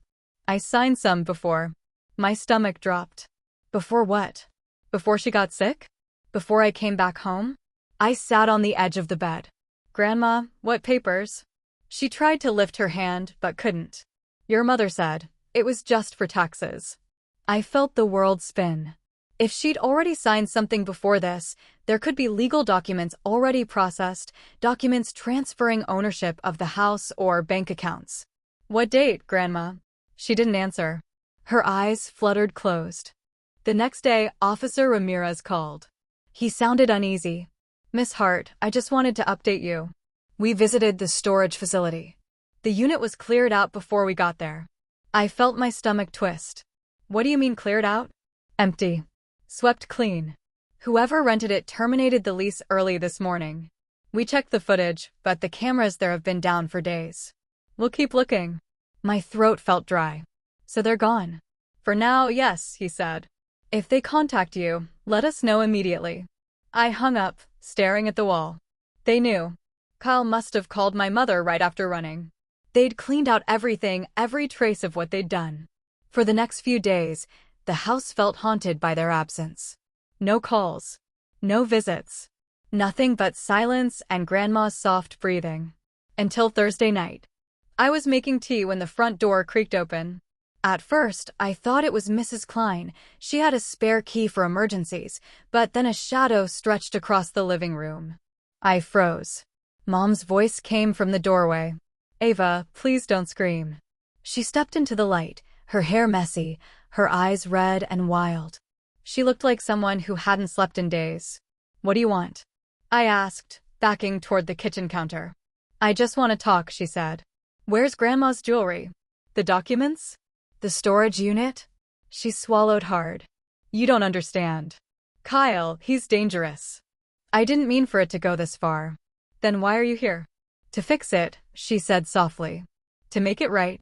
I signed some before." My stomach dropped. Before what? Before she got sick? Before I came back home? I sat on the edge of the bed. "Grandma, what papers?" She tried to lift her hand, but couldn't. "Your mother said it was just for taxes." I felt the world spin. If she'd already signed something before this, there could be legal documents already processed, documents transferring ownership of the house or bank accounts. "What date, Grandma?" She didn't answer. Her eyes fluttered closed. The next day, Officer Ramirez called. He sounded uneasy. "Miss Hart, I just wanted to update you. We visited the storage facility. The unit was cleared out before we got there." I felt my stomach twist. "What do you mean cleared out?" "Empty. Swept clean. Whoever rented it terminated the lease early this morning. We checked the footage, but the cameras there have been down for days. We'll keep looking." My throat felt dry. "So they're gone?" "For now, yes," he said. "If they contact you, let us know immediately." I hung up, staring at the wall. They knew. Kyle must have called my mother right after running. They'd cleaned out everything, every trace of what they'd done. For the next few days, the house felt haunted by their absence. No calls. No visits. Nothing but silence and Grandma's soft breathing. Until Thursday night. I was making tea when the front door creaked open. At first, I thought it was Mrs. Klein. She had a spare key for emergencies, but then a shadow stretched across the living room. I froze. Mom's voice came from the doorway. "Ava, please don't scream." She stepped into the light, her hair messy, her eyes red and wild. She looked like someone who hadn't slept in days. "What do you want?" I asked, backing toward the kitchen counter. "I just want to talk," she said. "Where's Grandma's jewelry? The documents? The storage unit?" She swallowed hard. "You don't understand. Kyle, he's dangerous." "I didn't mean for it to go this far." "Then why are you here?" "To fix it," she said softly. "To make it right."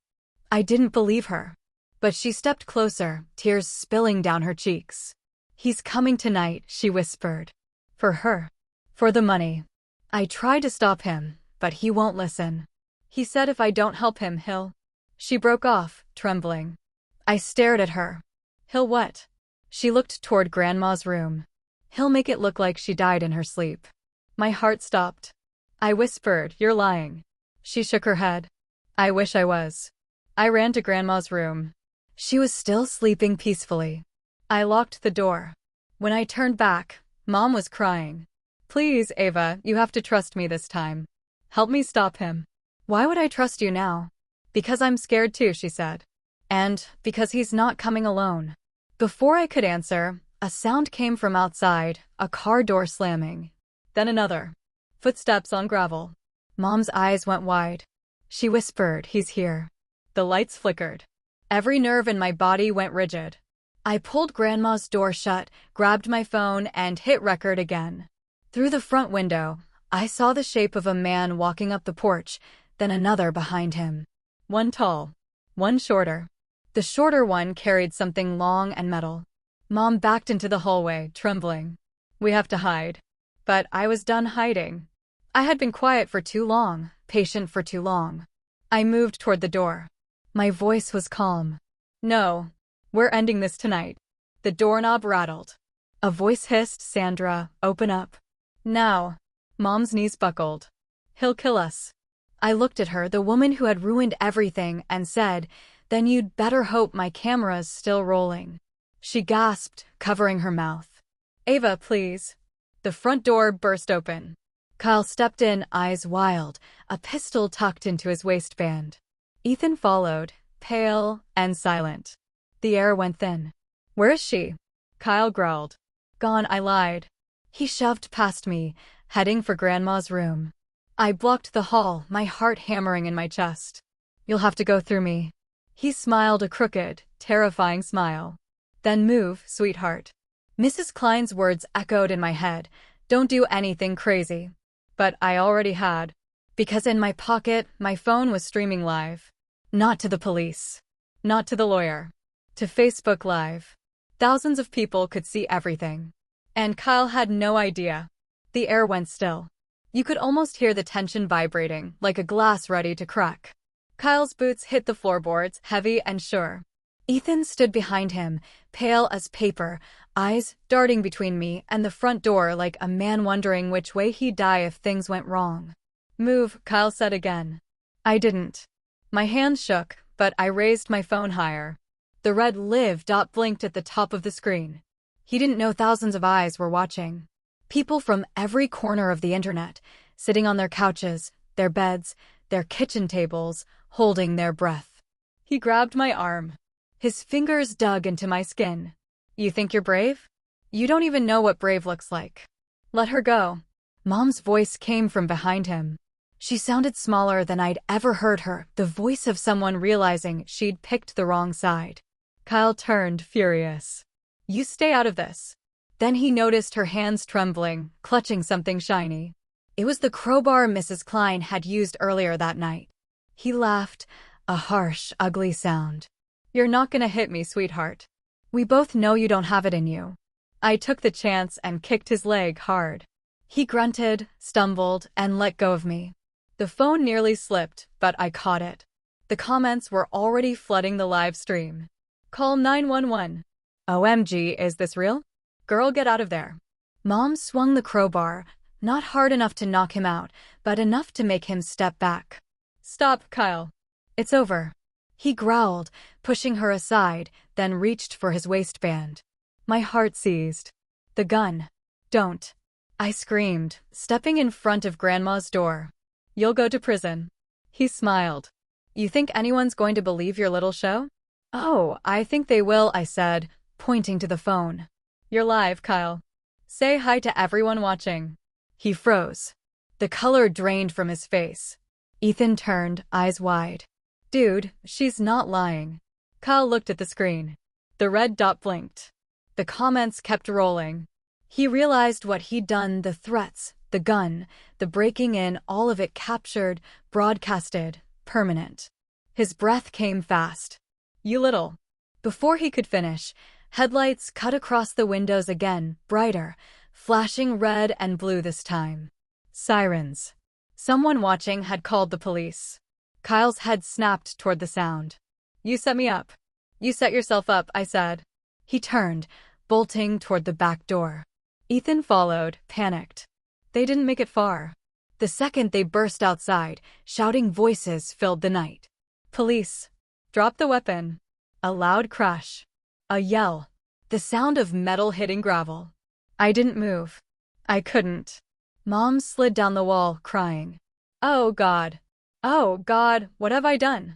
I didn't believe her. But she stepped closer, tears spilling down her cheeks. "He's coming tonight," she whispered. "For her. For the money." I tried to stop him, but he won't listen. He said if I don't help him, he'll... She broke off, trembling. I stared at her. "He'll what?" She looked toward Grandma's room. "He'll make it look like she died in her sleep." My heart stopped. I whispered, "You're lying." She shook her head. "I wish I was." I ran to Grandma's room. She was still sleeping peacefully. I locked the door. When I turned back, Mom was crying. "Please, Ava, you have to trust me this time. Help me stop him." "Why would I trust you now?" "Because I'm scared too," she said. "And because he's not coming alone." Before I could answer, a sound came from outside, a car door slamming. Then another. Footsteps on gravel. Mom's eyes went wide. She whispered, "He's here." The lights flickered. Every nerve in my body went rigid. I pulled Grandma's door shut, grabbed my phone, and hit record again. Through the front window, I saw the shape of a man walking up the porch, then another behind him. One tall, one shorter. The shorter one carried something long and metal. Mom backed into the hallway, trembling. "We have to hide." But I was done hiding. I had been quiet for too long, patient for too long. I moved toward the door. My voice was calm. "No, we're ending this tonight." The doorknob rattled. A voice hissed, "Sandra, open up. Now." Mom's knees buckled. "He'll kill us." I looked at her, the woman who had ruined everything, and said, "Then you'd better hope my camera's still rolling." She gasped, covering her mouth. "Ava, please." The front door burst open. Kyle stepped in, eyes wild, a pistol tucked into his waistband. Ethan followed, pale and silent. The air went thin. "Where is she?" Kyle growled. "Gone," I lied. He shoved past me, heading for Grandma's room. I blocked the hall, my heart hammering in my chest. "You'll have to go through me." He smiled, a crooked, terrifying smile. "Then move, sweetheart." Mrs. Klein's words echoed in my head. "Don't do anything crazy." But I already had. Because in my pocket, my phone was streaming live. Not to the police. Not to the lawyer. To Facebook Live. Thousands of people could see everything. And Kyle had no idea. The air went still. You could almost hear the tension vibrating, like a glass ready to crack. Kyle's boots hit the floorboards, heavy and sure. Ethan stood behind him, pale as paper, eyes darting between me and the front door like a man wondering which way he'd die if things went wrong. "Move," Kyle said again. I didn't. My hand shook, but I raised my phone higher. The red live dot blinked at the top of the screen. He didn't know thousands of eyes were watching. People from every corner of the internet, sitting on their couches, their beds, their kitchen tables, holding their breath. He grabbed my arm. His fingers dug into my skin. "You think you're brave? You don't even know what brave looks like. Let her go." Mom's voice came from behind him. She sounded smaller than I'd ever heard her, the voice of someone realizing she'd picked the wrong side. Kyle turned, furious. "You stay out of this." Then he noticed her hands trembling, clutching something shiny. It was the crowbar Mrs. Klein had used earlier that night. He laughed, a harsh, ugly sound. "You're not gonna hit me, sweetheart. We both know you don't have it in you." I took the chance and kicked his leg hard. He grunted, stumbled, and let go of me. The phone nearly slipped, but I caught it. The comments were already flooding the live stream. "Call 911. OMG, is this real? Girl, get out of there." Mom swung the crowbar, not hard enough to knock him out, but enough to make him step back. "Stop, Kyle. It's over." He growled, pushing her aside, then reached for his waistband. My heart seized. "The gun. Don't." I screamed, stepping in front of Grandma's door. "You'll go to prison." He smiled. "You think anyone's going to believe your little show?" "Oh, I think they will," I said, pointing to the phone. "You're live, Kyle. Say hi to everyone watching." He froze. The color drained from his face. Ethan turned, eyes wide. "Dude, she's not lying." Kyle looked at the screen. The red dot blinked. The comments kept rolling. He realized what he'd done, the threats, the gun, the breaking in, all of it captured, broadcasted, permanent. His breath came fast. "You little." Before he could finish, headlights cut across the windows again, brighter, flashing red and blue this time. Sirens. Someone watching had called the police. Kyle's head snapped toward the sound. "You set me up." "You set yourself up," I said. He turned, bolting toward the back door. Ethan followed, panicked. They didn't make it far. The second they burst outside, shouting voices filled the night. "Police! Drop the weapon!" A loud crash. A yell. The sound of metal hitting gravel. I didn't move. I couldn't. Mom slid down the wall, crying. "Oh, God. Oh, God, what have I done?"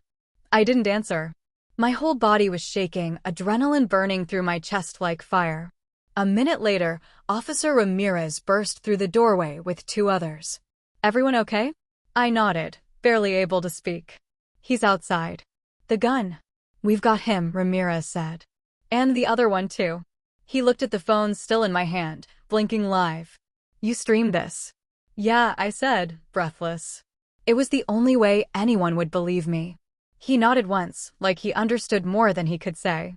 I didn't answer. My whole body was shaking, adrenaline burning through my chest like fire. A minute later, Officer Ramirez burst through the doorway with two others. Everyone okay? I nodded, barely able to speak. He's outside. The gun. We've got him, Ramirez said. And the other one too. He looked at the phone still in my hand, blinking live. You streamed this? Yeah, I said, breathless. It was the only way anyone would believe me. He nodded once, like he understood more than he could say.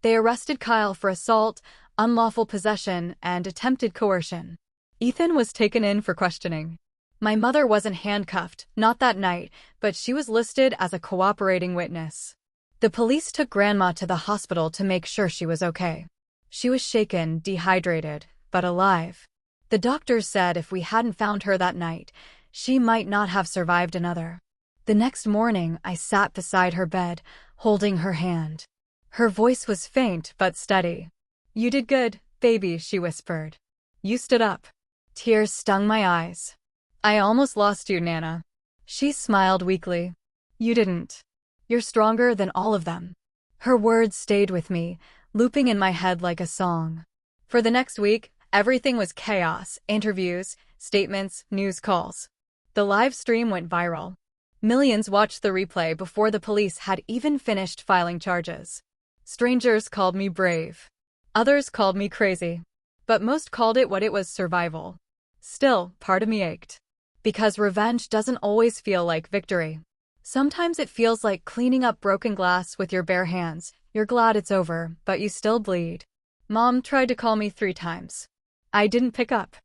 They arrested Kyle for assault, unlawful possession, and attempted coercion. Ethan was taken in for questioning. My mother wasn't handcuffed, not that night, but she was listed as a cooperating witness. The police took Grandma to the hospital to make sure she was okay. She was shaken, dehydrated, but alive. The doctors said if we hadn't found her that night, she might not have survived another. The next morning, I sat beside her bed, holding her hand. Her voice was faint but steady. You did good, baby, she whispered. You stood up. Tears stung my eyes. I almost lost you, Nana. She smiled weakly. You didn't. You're stronger than all of them. Her words stayed with me, looping in my head like a song. For the next week, everything was chaos: interviews, statements, news calls. The live stream went viral. Millions watched the replay before the police had even finished filing charges. Strangers called me brave. Others called me crazy. But most called it what it was: survival. Still, part of me ached. Because revenge doesn't always feel like victory. Sometimes it feels like cleaning up broken glass with your bare hands. You're glad it's over, but you still bleed. Mom tried to call me 3 times. I didn't pick up.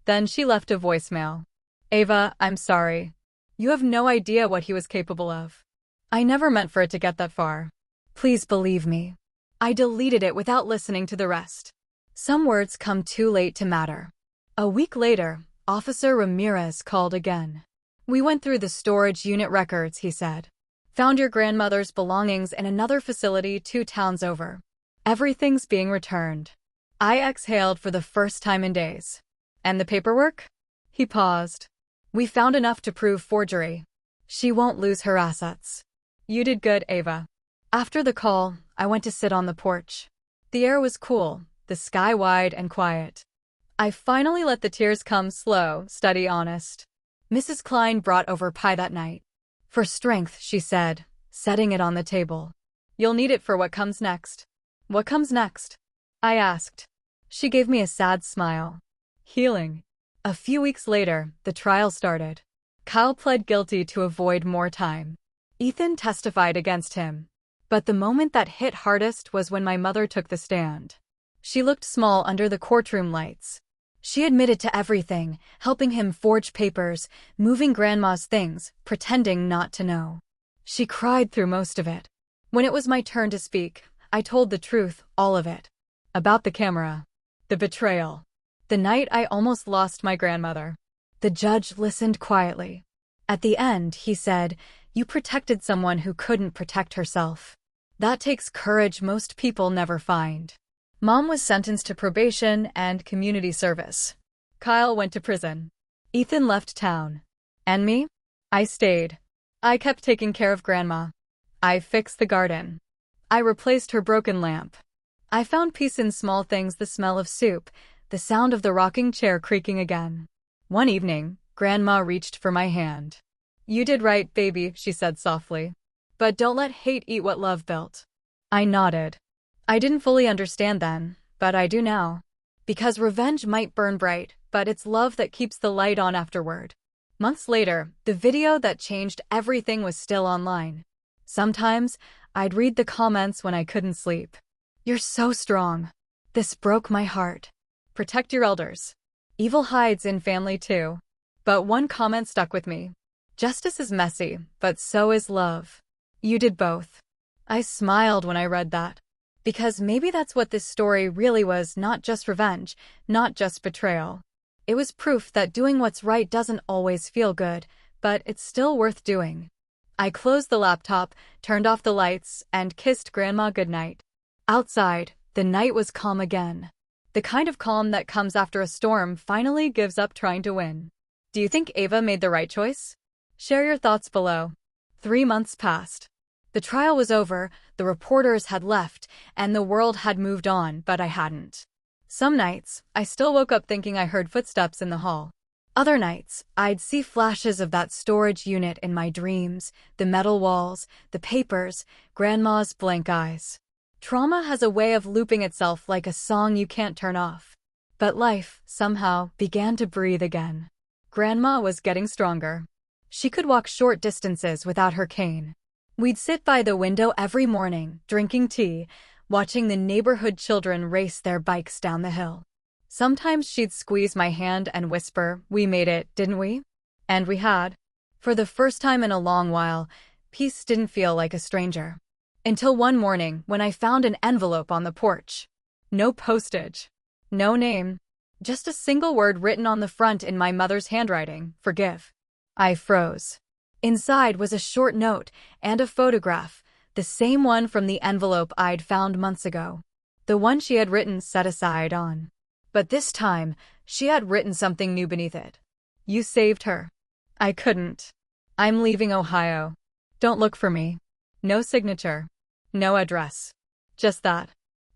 Then she left a voicemail. Ava, I'm sorry. You have no idea what he was capable of. I never meant for it to get that far. Please believe me. I deleted it without listening to the rest. Some words come too late to matter. A week later, Officer Ramirez called again. We went through the storage unit records, he said. Found your grandmother's belongings in another facility 2 towns over. Everything's being returned. I exhaled for the first time in days. And the paperwork? He paused. We found enough to prove forgery. She won't lose her assets. You did good, Ava. After the call, I went to sit on the porch. The air was cool, the sky wide and quiet. I finally let the tears come slow, steady, honest. Mrs. Klein brought over pie that night. For strength, she said, setting it on the table. You'll need it for what comes next. What comes next? I asked. She gave me a sad smile. Healing. A few weeks later, the trial started. Kyle pled guilty to avoid more time. Ethan testified against him. But the moment that hit hardest was when my mother took the stand. She looked small under the courtroom lights. She admitted to everything, helping him forge papers, moving Grandma's things, pretending not to know. She cried through most of it. When it was my turn to speak, I told the truth, all of it. About the camera. The betrayal. The night I almost lost my grandmother. The judge listened quietly. At the end, he said, "You protected someone who couldn't protect herself. That takes courage most people never find." Mom was sentenced to probation and community service. Kyle went to prison. Ethan left town. And me? I stayed. I kept taking care of Grandma. I fixed the garden. I replaced her broken lamp. I found peace in small things: the smell of soup, the sound of the rocking chair creaking again. One evening, Grandma reached for my hand. You did right, baby, she said softly. But don't let hate eat what love built. I nodded. I didn't fully understand then, but I do now. Because revenge might burn bright, but it's love that keeps the light on afterward. Months later, the video that changed everything was still online. Sometimes, I'd read the comments when I couldn't sleep. You're so strong. This broke my heart. Protect your elders. Evil hides in family too. But one comment stuck with me. Justice is messy, but so is love. You did both. I smiled when I read that. Because maybe that's what this story really was: not just revenge, not just betrayal. It was proof that doing what's right doesn't always feel good, but it's still worth doing. I closed the laptop, turned off the lights, and kissed Grandma goodnight. Outside, the night was calm again. The kind of calm that comes after a storm finally gives up trying to win. Do you think Ava made the right choice? Share your thoughts below. 3 months passed. The trial was over, the reporters had left, and the world had moved on, but I hadn't. Some nights, I still woke up thinking I heard footsteps in the hall. Other nights, I'd see flashes of that storage unit in my dreams, the metal walls, the papers, Grandma's blank eyes. Trauma has a way of looping itself like a song you can't turn off. But life, somehow, began to breathe again. Grandma was getting stronger. She could walk short distances without her cane. We'd sit by the window every morning, drinking tea, watching the neighborhood children race their bikes down the hill. Sometimes she'd squeeze my hand and whisper, "We made it, didn't we?" And we had. For the first time in a long while, peace didn't feel like a stranger. Until one morning when I found an envelope on the porch. No postage. No name. Just a single word written on the front in my mother's handwriting, "Forgive." I froze. Inside was a short note and a photograph, the same one from the envelope I'd found months ago. The one she had written "set aside" on. But this time, she had written something new beneath it. "You saved her." I couldn't. "I'm leaving Ohio. Don't look for me." No signature. No address. Just that.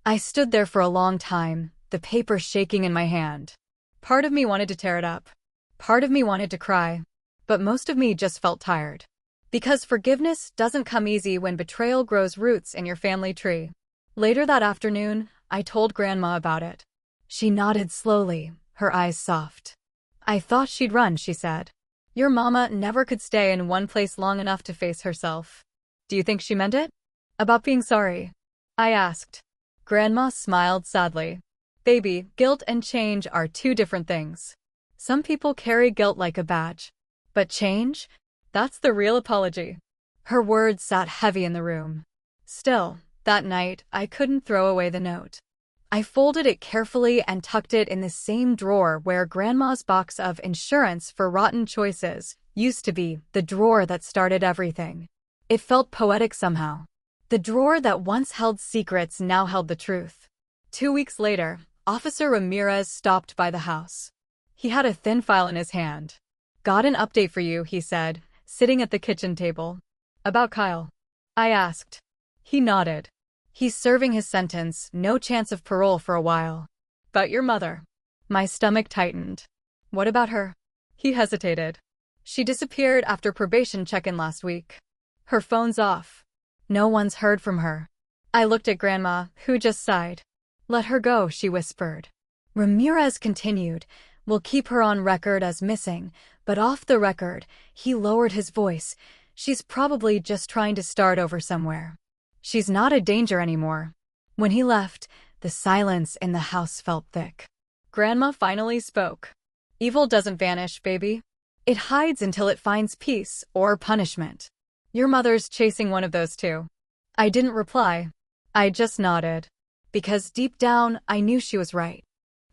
I stood there for a long time, the paper shaking in my hand. Part of me wanted to tear it up. Part of me wanted to cry. But most of me just felt tired. Because forgiveness doesn't come easy when betrayal grows roots in your family tree. Later that afternoon, I told Grandma about it. She nodded slowly, her eyes soft. "I thought she'd run," she said. "Your mama never could stay in one place long enough to face herself." "Do you think she meant it?" "About being sorry?" I asked. Grandma smiled sadly. "Baby, guilt and change are two different things. Some people carry guilt like a badge. But change? That's the real apology." Her words sat heavy in the room. Still, that night, I couldn't throw away the note. I folded it carefully and tucked it in the same drawer where Grandma's box of insurance for rotten choices used to be, the drawer that started everything. It felt poetic somehow. The drawer that once held secrets now held the truth. 2 weeks later, Officer Ramirez stopped by the house. He had a thin file in his hand. "Got an update for you," he said, sitting at the kitchen table. "About Kyle?" I asked. He nodded. "He's serving his sentence, no chance of parole for a while." "But your mother?" My stomach tightened. "What about her?" He hesitated. "She disappeared after probation check-in last week. Her phone's off. No one's heard from her." I looked at Grandma, who just sighed. "Let her go," she whispered. Ramirez continued, "We'll keep her on record as missing, but off the record," he lowered his voice, "she's probably just trying to start over somewhere. She's not a danger anymore." When he left, the silence in the house felt thick. Grandma finally spoke. "Evil doesn't vanish, baby. It hides until it finds peace or punishment. Your mother's chasing one of those too." I didn't reply. I just nodded. Because deep down, I knew she was right.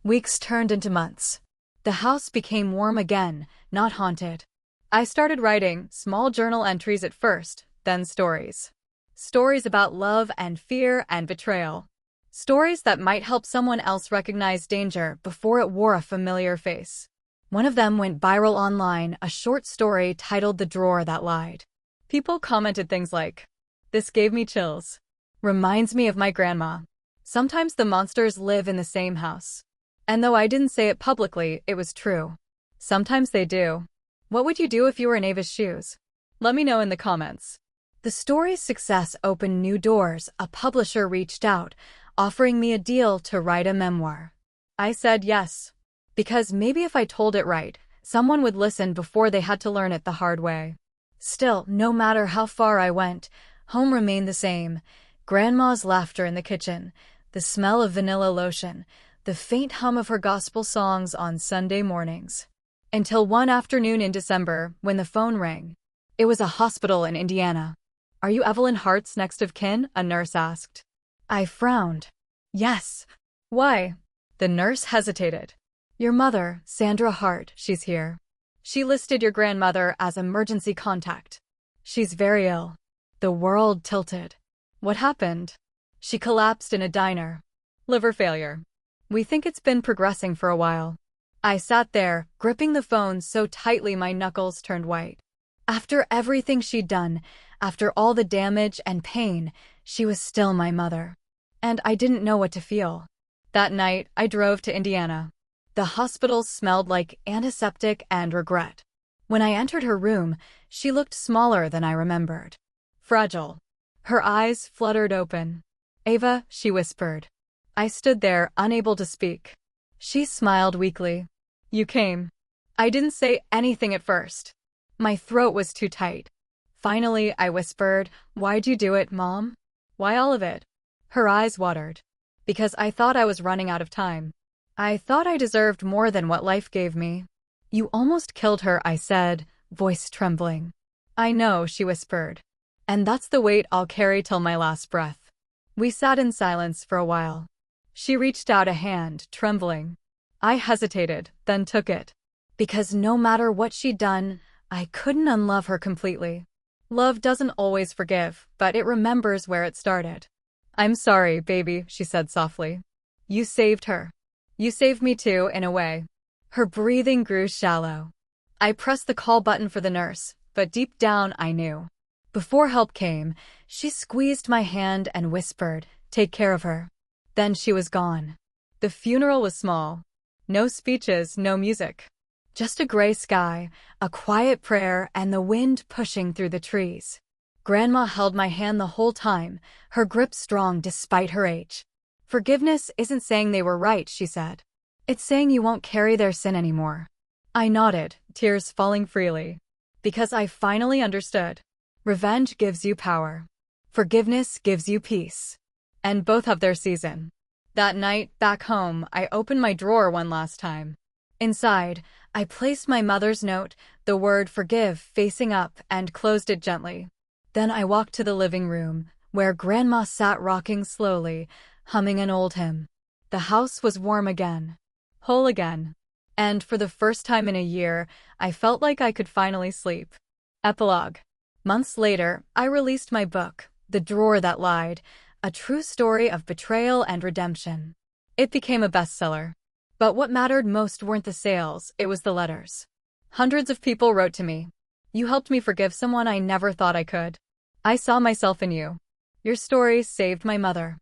Weeks turned into months. The house became warm again, not haunted. I started writing small journal entries at first, then stories. Stories about love and fear and betrayal. Stories that might help someone else recognize danger before it wore a familiar face. One of them went viral online, a short story titled "The Drawer That Lied." People commented things like, "This gave me chills. Reminds me of my grandma." Sometimes the monsters live in the same house. And though I didn't say it publicly, it was true. Sometimes they do. What would you do if you were in Ava's shoes? Let me know in the comments. The story's success opened new doors. A publisher reached out, offering me a deal to write a memoir. I said yes. Because maybe if I told it right, someone would listen before they had to learn it the hard way. Still, no matter how far I went, home remained the same. Grandma's laughter in the kitchen, the smell of vanilla lotion, the faint hum of her gospel songs on Sunday mornings. Until one afternoon in December, when the phone rang. It was a hospital in Indiana. "Are you Evelyn Hart's next of kin?" a nurse asked. I frowned. "Yes." "Why?" The nurse hesitated. "Your mother, Sandra Hart, she's here. She listed your grandmother as emergency contact. She's very ill." The world tilted. "What happened?" "She collapsed in a diner. Liver failure. We think it's been progressing for a while." I sat there, gripping the phone so tightly my knuckles turned white. After everything she'd done, after all the damage and pain, she was still my mother. And I didn't know what to feel. That night, I drove to Indiana. The hospital smelled like antiseptic and regret. When I entered her room, she looked smaller than I remembered. Fragile. Her eyes fluttered open. "Ava," she whispered. I stood there, unable to speak. She smiled weakly. "You came." I didn't say anything at first. My throat was too tight. Finally, I whispered, "Why'd you do it, Mom?" "Why all of it?" Her eyes watered. "Because I thought I was running out of time. I thought I deserved more than what life gave me." "You almost killed her," I said, voice trembling. "I know," she whispered. "And that's the weight I'll carry till my last breath." We sat in silence for a while. She reached out a hand, trembling. I hesitated, then took it. Because no matter what she'd done, I couldn't unlove her completely. Love doesn't always forgive, but it remembers where it started. "I'm sorry, baby," she said softly. "You saved her. You saved me too, in a way." Her breathing grew shallow. I pressed the call button for the nurse, but deep down I knew. Before help came, she squeezed my hand and whispered, "Take care of her." Then she was gone. The funeral was small. No speeches, no music. Just a gray sky, a quiet prayer, and the wind pushing through the trees. Grandma held my hand the whole time, her grip strong despite her age. "Forgiveness isn't saying they were right," she said. "It's saying you won't carry their sin anymore." I nodded, tears falling freely. Because I finally understood. Revenge gives you power. Forgiveness gives you peace. And both have their season. That night, back home, I opened my drawer one last time. Inside, I placed my mother's note, the word "forgive" facing up, and closed it gently. Then I walked to the living room, where Grandma sat rocking slowly, humming an old hymn. The house was warm again. Whole again. And for the first time in a year, I felt like I could finally sleep. Epilogue. Months later, I released my book, The Drawer That Lied, a true story of betrayal and redemption. It became a bestseller. But what mattered most weren't the sales, it was the letters. Hundreds of people wrote to me. "You helped me forgive someone I never thought I could. I saw myself in you. Your story saved my mother."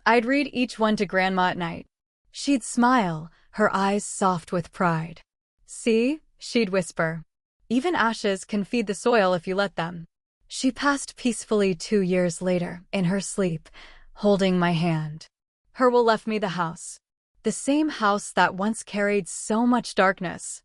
I'd read each one to Grandma at night. She'd smile, her eyes soft with pride. "See?" she'd whisper. "Even ashes can feed the soil if you let them." She passed peacefully 2 years later, in her sleep, holding my hand. Her will left me the house. The same house that once carried so much darkness.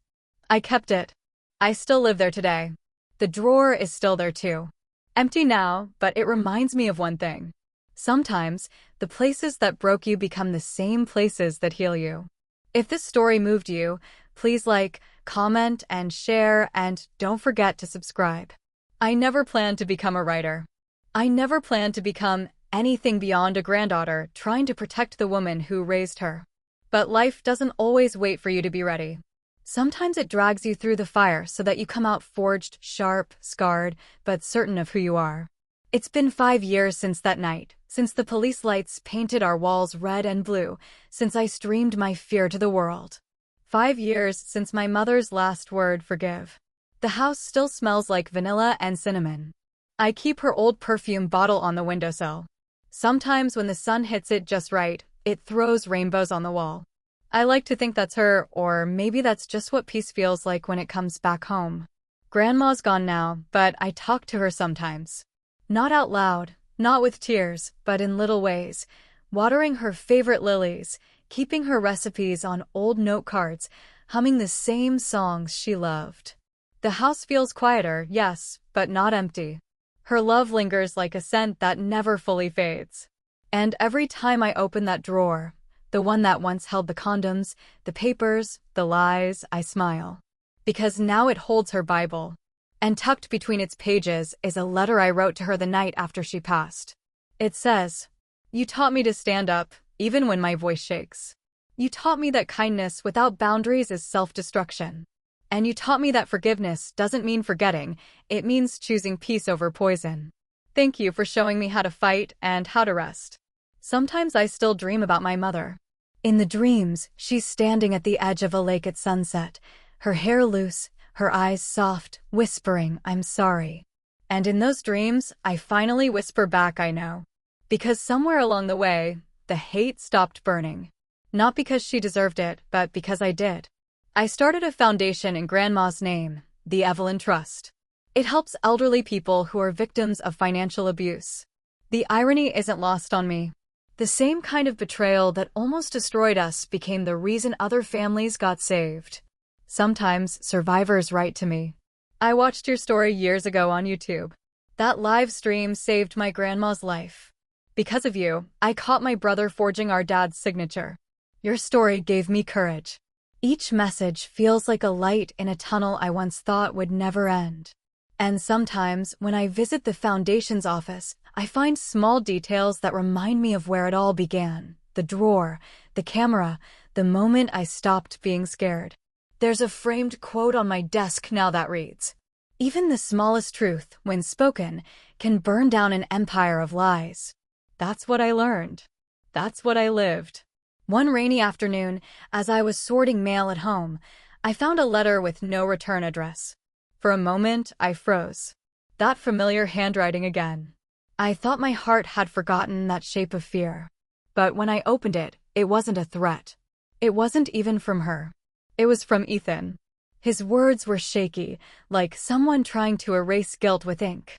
I kept it. I still live there today. The drawer is still there too. Empty now, but it reminds me of one thing. Sometimes, the places that broke you become the same places that heal you. If this story moved you, please like, comment, and share, and don't forget to subscribe. I never planned to become a writer. I never planned to become anything beyond a granddaughter trying to protect the woman who raised her. But life doesn't always wait for you to be ready. Sometimes it drags you through the fire so that you come out forged, sharp, scarred, but certain of who you are. It's been 5 years since that night, since the police lights painted our walls red and blue, since I streamed my fear to the world. 5 years since my mother's last word, "forgive." The house still smells like vanilla and cinnamon. I keep her old perfume bottle on the windowsill. Sometimes when the sun hits it just right, it throws rainbows on the wall. I like to think that's her, or maybe that's just what peace feels like when it comes back home. Grandma's gone now, but I talk to her sometimes. Not out loud, not with tears, but in little ways, watering her favorite lilies, keeping her recipes on old note cards, humming the same songs she loved. The house feels quieter, yes, but not empty. Her love lingers like a scent that never fully fades. And every time I open that drawer, the one that once held the condoms, the papers, the lies, I smile. Because now it holds her Bible. And tucked between its pages is a letter I wrote to her the night after she passed. It says, "You taught me to stand up, even when my voice shakes. You taught me that kindness without boundaries is self-destruction. And you taught me that forgiveness doesn't mean forgetting, it means choosing peace over poison. Thank you for showing me how to fight and how to rest." Sometimes I still dream about my mother. In the dreams, she's standing at the edge of a lake at sunset, her hair loose, her eyes soft, whispering, "I'm sorry." And in those dreams, I finally whisper back, "I know." Because somewhere along the way, the hate stopped burning. Not because she deserved it, but because I did. I started a foundation in Grandma's name, the Evelyn Trust. It helps elderly people who are victims of financial abuse. The irony isn't lost on me. The same kind of betrayal that almost destroyed us became the reason other families got saved. Sometimes survivors write to me. I watched your story years ago on YouTube. That live stream saved my grandma's life. Because of you, I caught my brother forging our dad's signature. Your story gave me courage. Each message feels like a light in a tunnel I once thought would never end. And sometimes, when I visit the Foundation's office, I find small details that remind me of where it all began. The drawer, the camera, the moment I stopped being scared. There's a framed quote on my desk now that reads, "Even the smallest truth, when spoken, can burn down an empire of lies." That's what I learned. That's what I lived. One rainy afternoon, as I was sorting mail at home, I found a letter with no return address. For a moment, I froze. That familiar handwriting again. I thought my heart had forgotten that shape of fear. But when I opened it, it wasn't a threat. It wasn't even from her. It was from Ethan. His words were shaky, like someone trying to erase guilt with ink.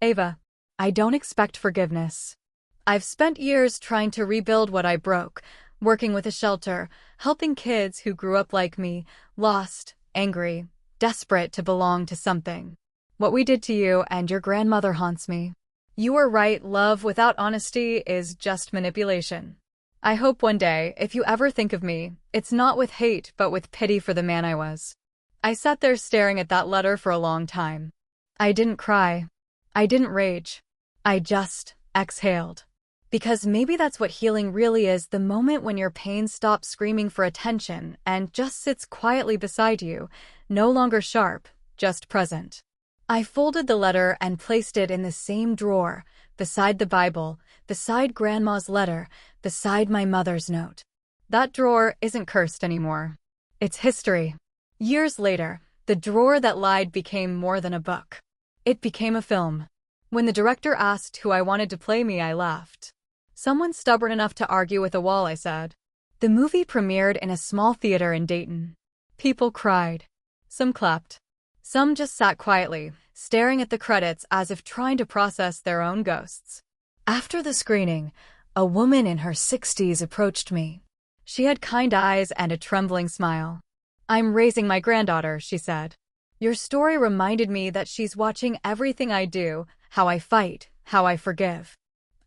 "Ava, I don't expect forgiveness. I've spent years trying to rebuild what I broke, working with a shelter, helping kids who grew up like me, lost, angry, desperate to belong to something. What we did to you and your grandmother haunts me. You were right, love without honesty is just manipulation. I hope one day, if you ever think of me, it's not with hate but with pity for the man I was." I sat there staring at that letter for a long time. I didn't cry. I didn't rage. I just exhaled. Because maybe that's what healing really is, the moment when your pain stops screaming for attention and just sits quietly beside you, no longer sharp, just present. I folded the letter and placed it in the same drawer, beside the Bible, beside Grandma's letter, beside my mother's note. That drawer isn't cursed anymore. It's history. Years later, the drawer that lied became more than a book. It became a film. When the director asked who I wanted to play me, I laughed. "Someone stubborn enough to argue with a wall," I said. The movie premiered in a small theater in Dayton. People cried. Some clapped. Some just sat quietly, staring at the credits as if trying to process their own ghosts. After the screening, a woman in her 60s approached me. She had kind eyes and a trembling smile. "I'm raising my granddaughter," she said. "Your story reminded me that she's watching everything I do, how I fight, how I forgive."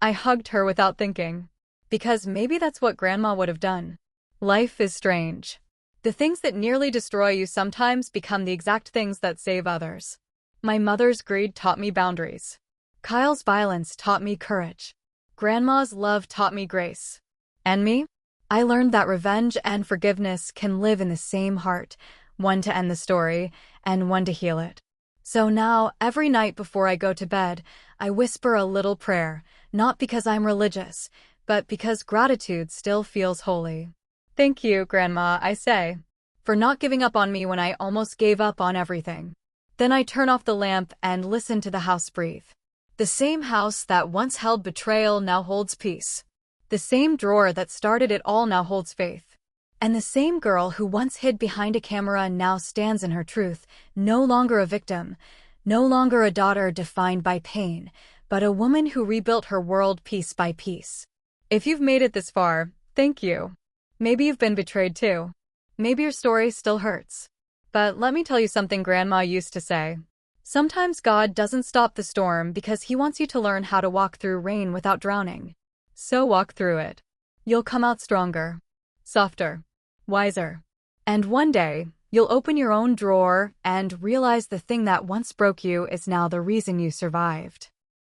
I hugged her without thinking. Because maybe that's what Grandma would have done. Life is strange. The things that nearly destroy you sometimes become the exact things that save others. My mother's greed taught me boundaries. Kyle's violence taught me courage. Grandma's love taught me grace. And me? I learned that revenge and forgiveness can live in the same heart, one to end the story, and one to heal it. So now, every night before I go to bed, I whisper a little prayer, not because I'm religious, but because gratitude still feels holy. "Thank you, Grandma," I say, "for not giving up on me when I almost gave up on everything." Then I turn off the lamp and listen to the house breathe. The same house that once held betrayal now holds peace. The same drawer that started it all now holds faith. And the same girl who once hid behind a camera now stands in her truth, no longer a victim, no longer a daughter defined by pain, but a woman who rebuilt her world piece by piece. If you've made it this far, thank you. Maybe you've been betrayed too. Maybe your story still hurts. But let me tell you something Grandma used to say. Sometimes God doesn't stop the storm because He wants you to learn how to walk through rain without drowning. So walk through it. You'll come out stronger, softer, wiser. And one day, you'll open your own drawer and realize the thing that once broke you is now the reason you survived.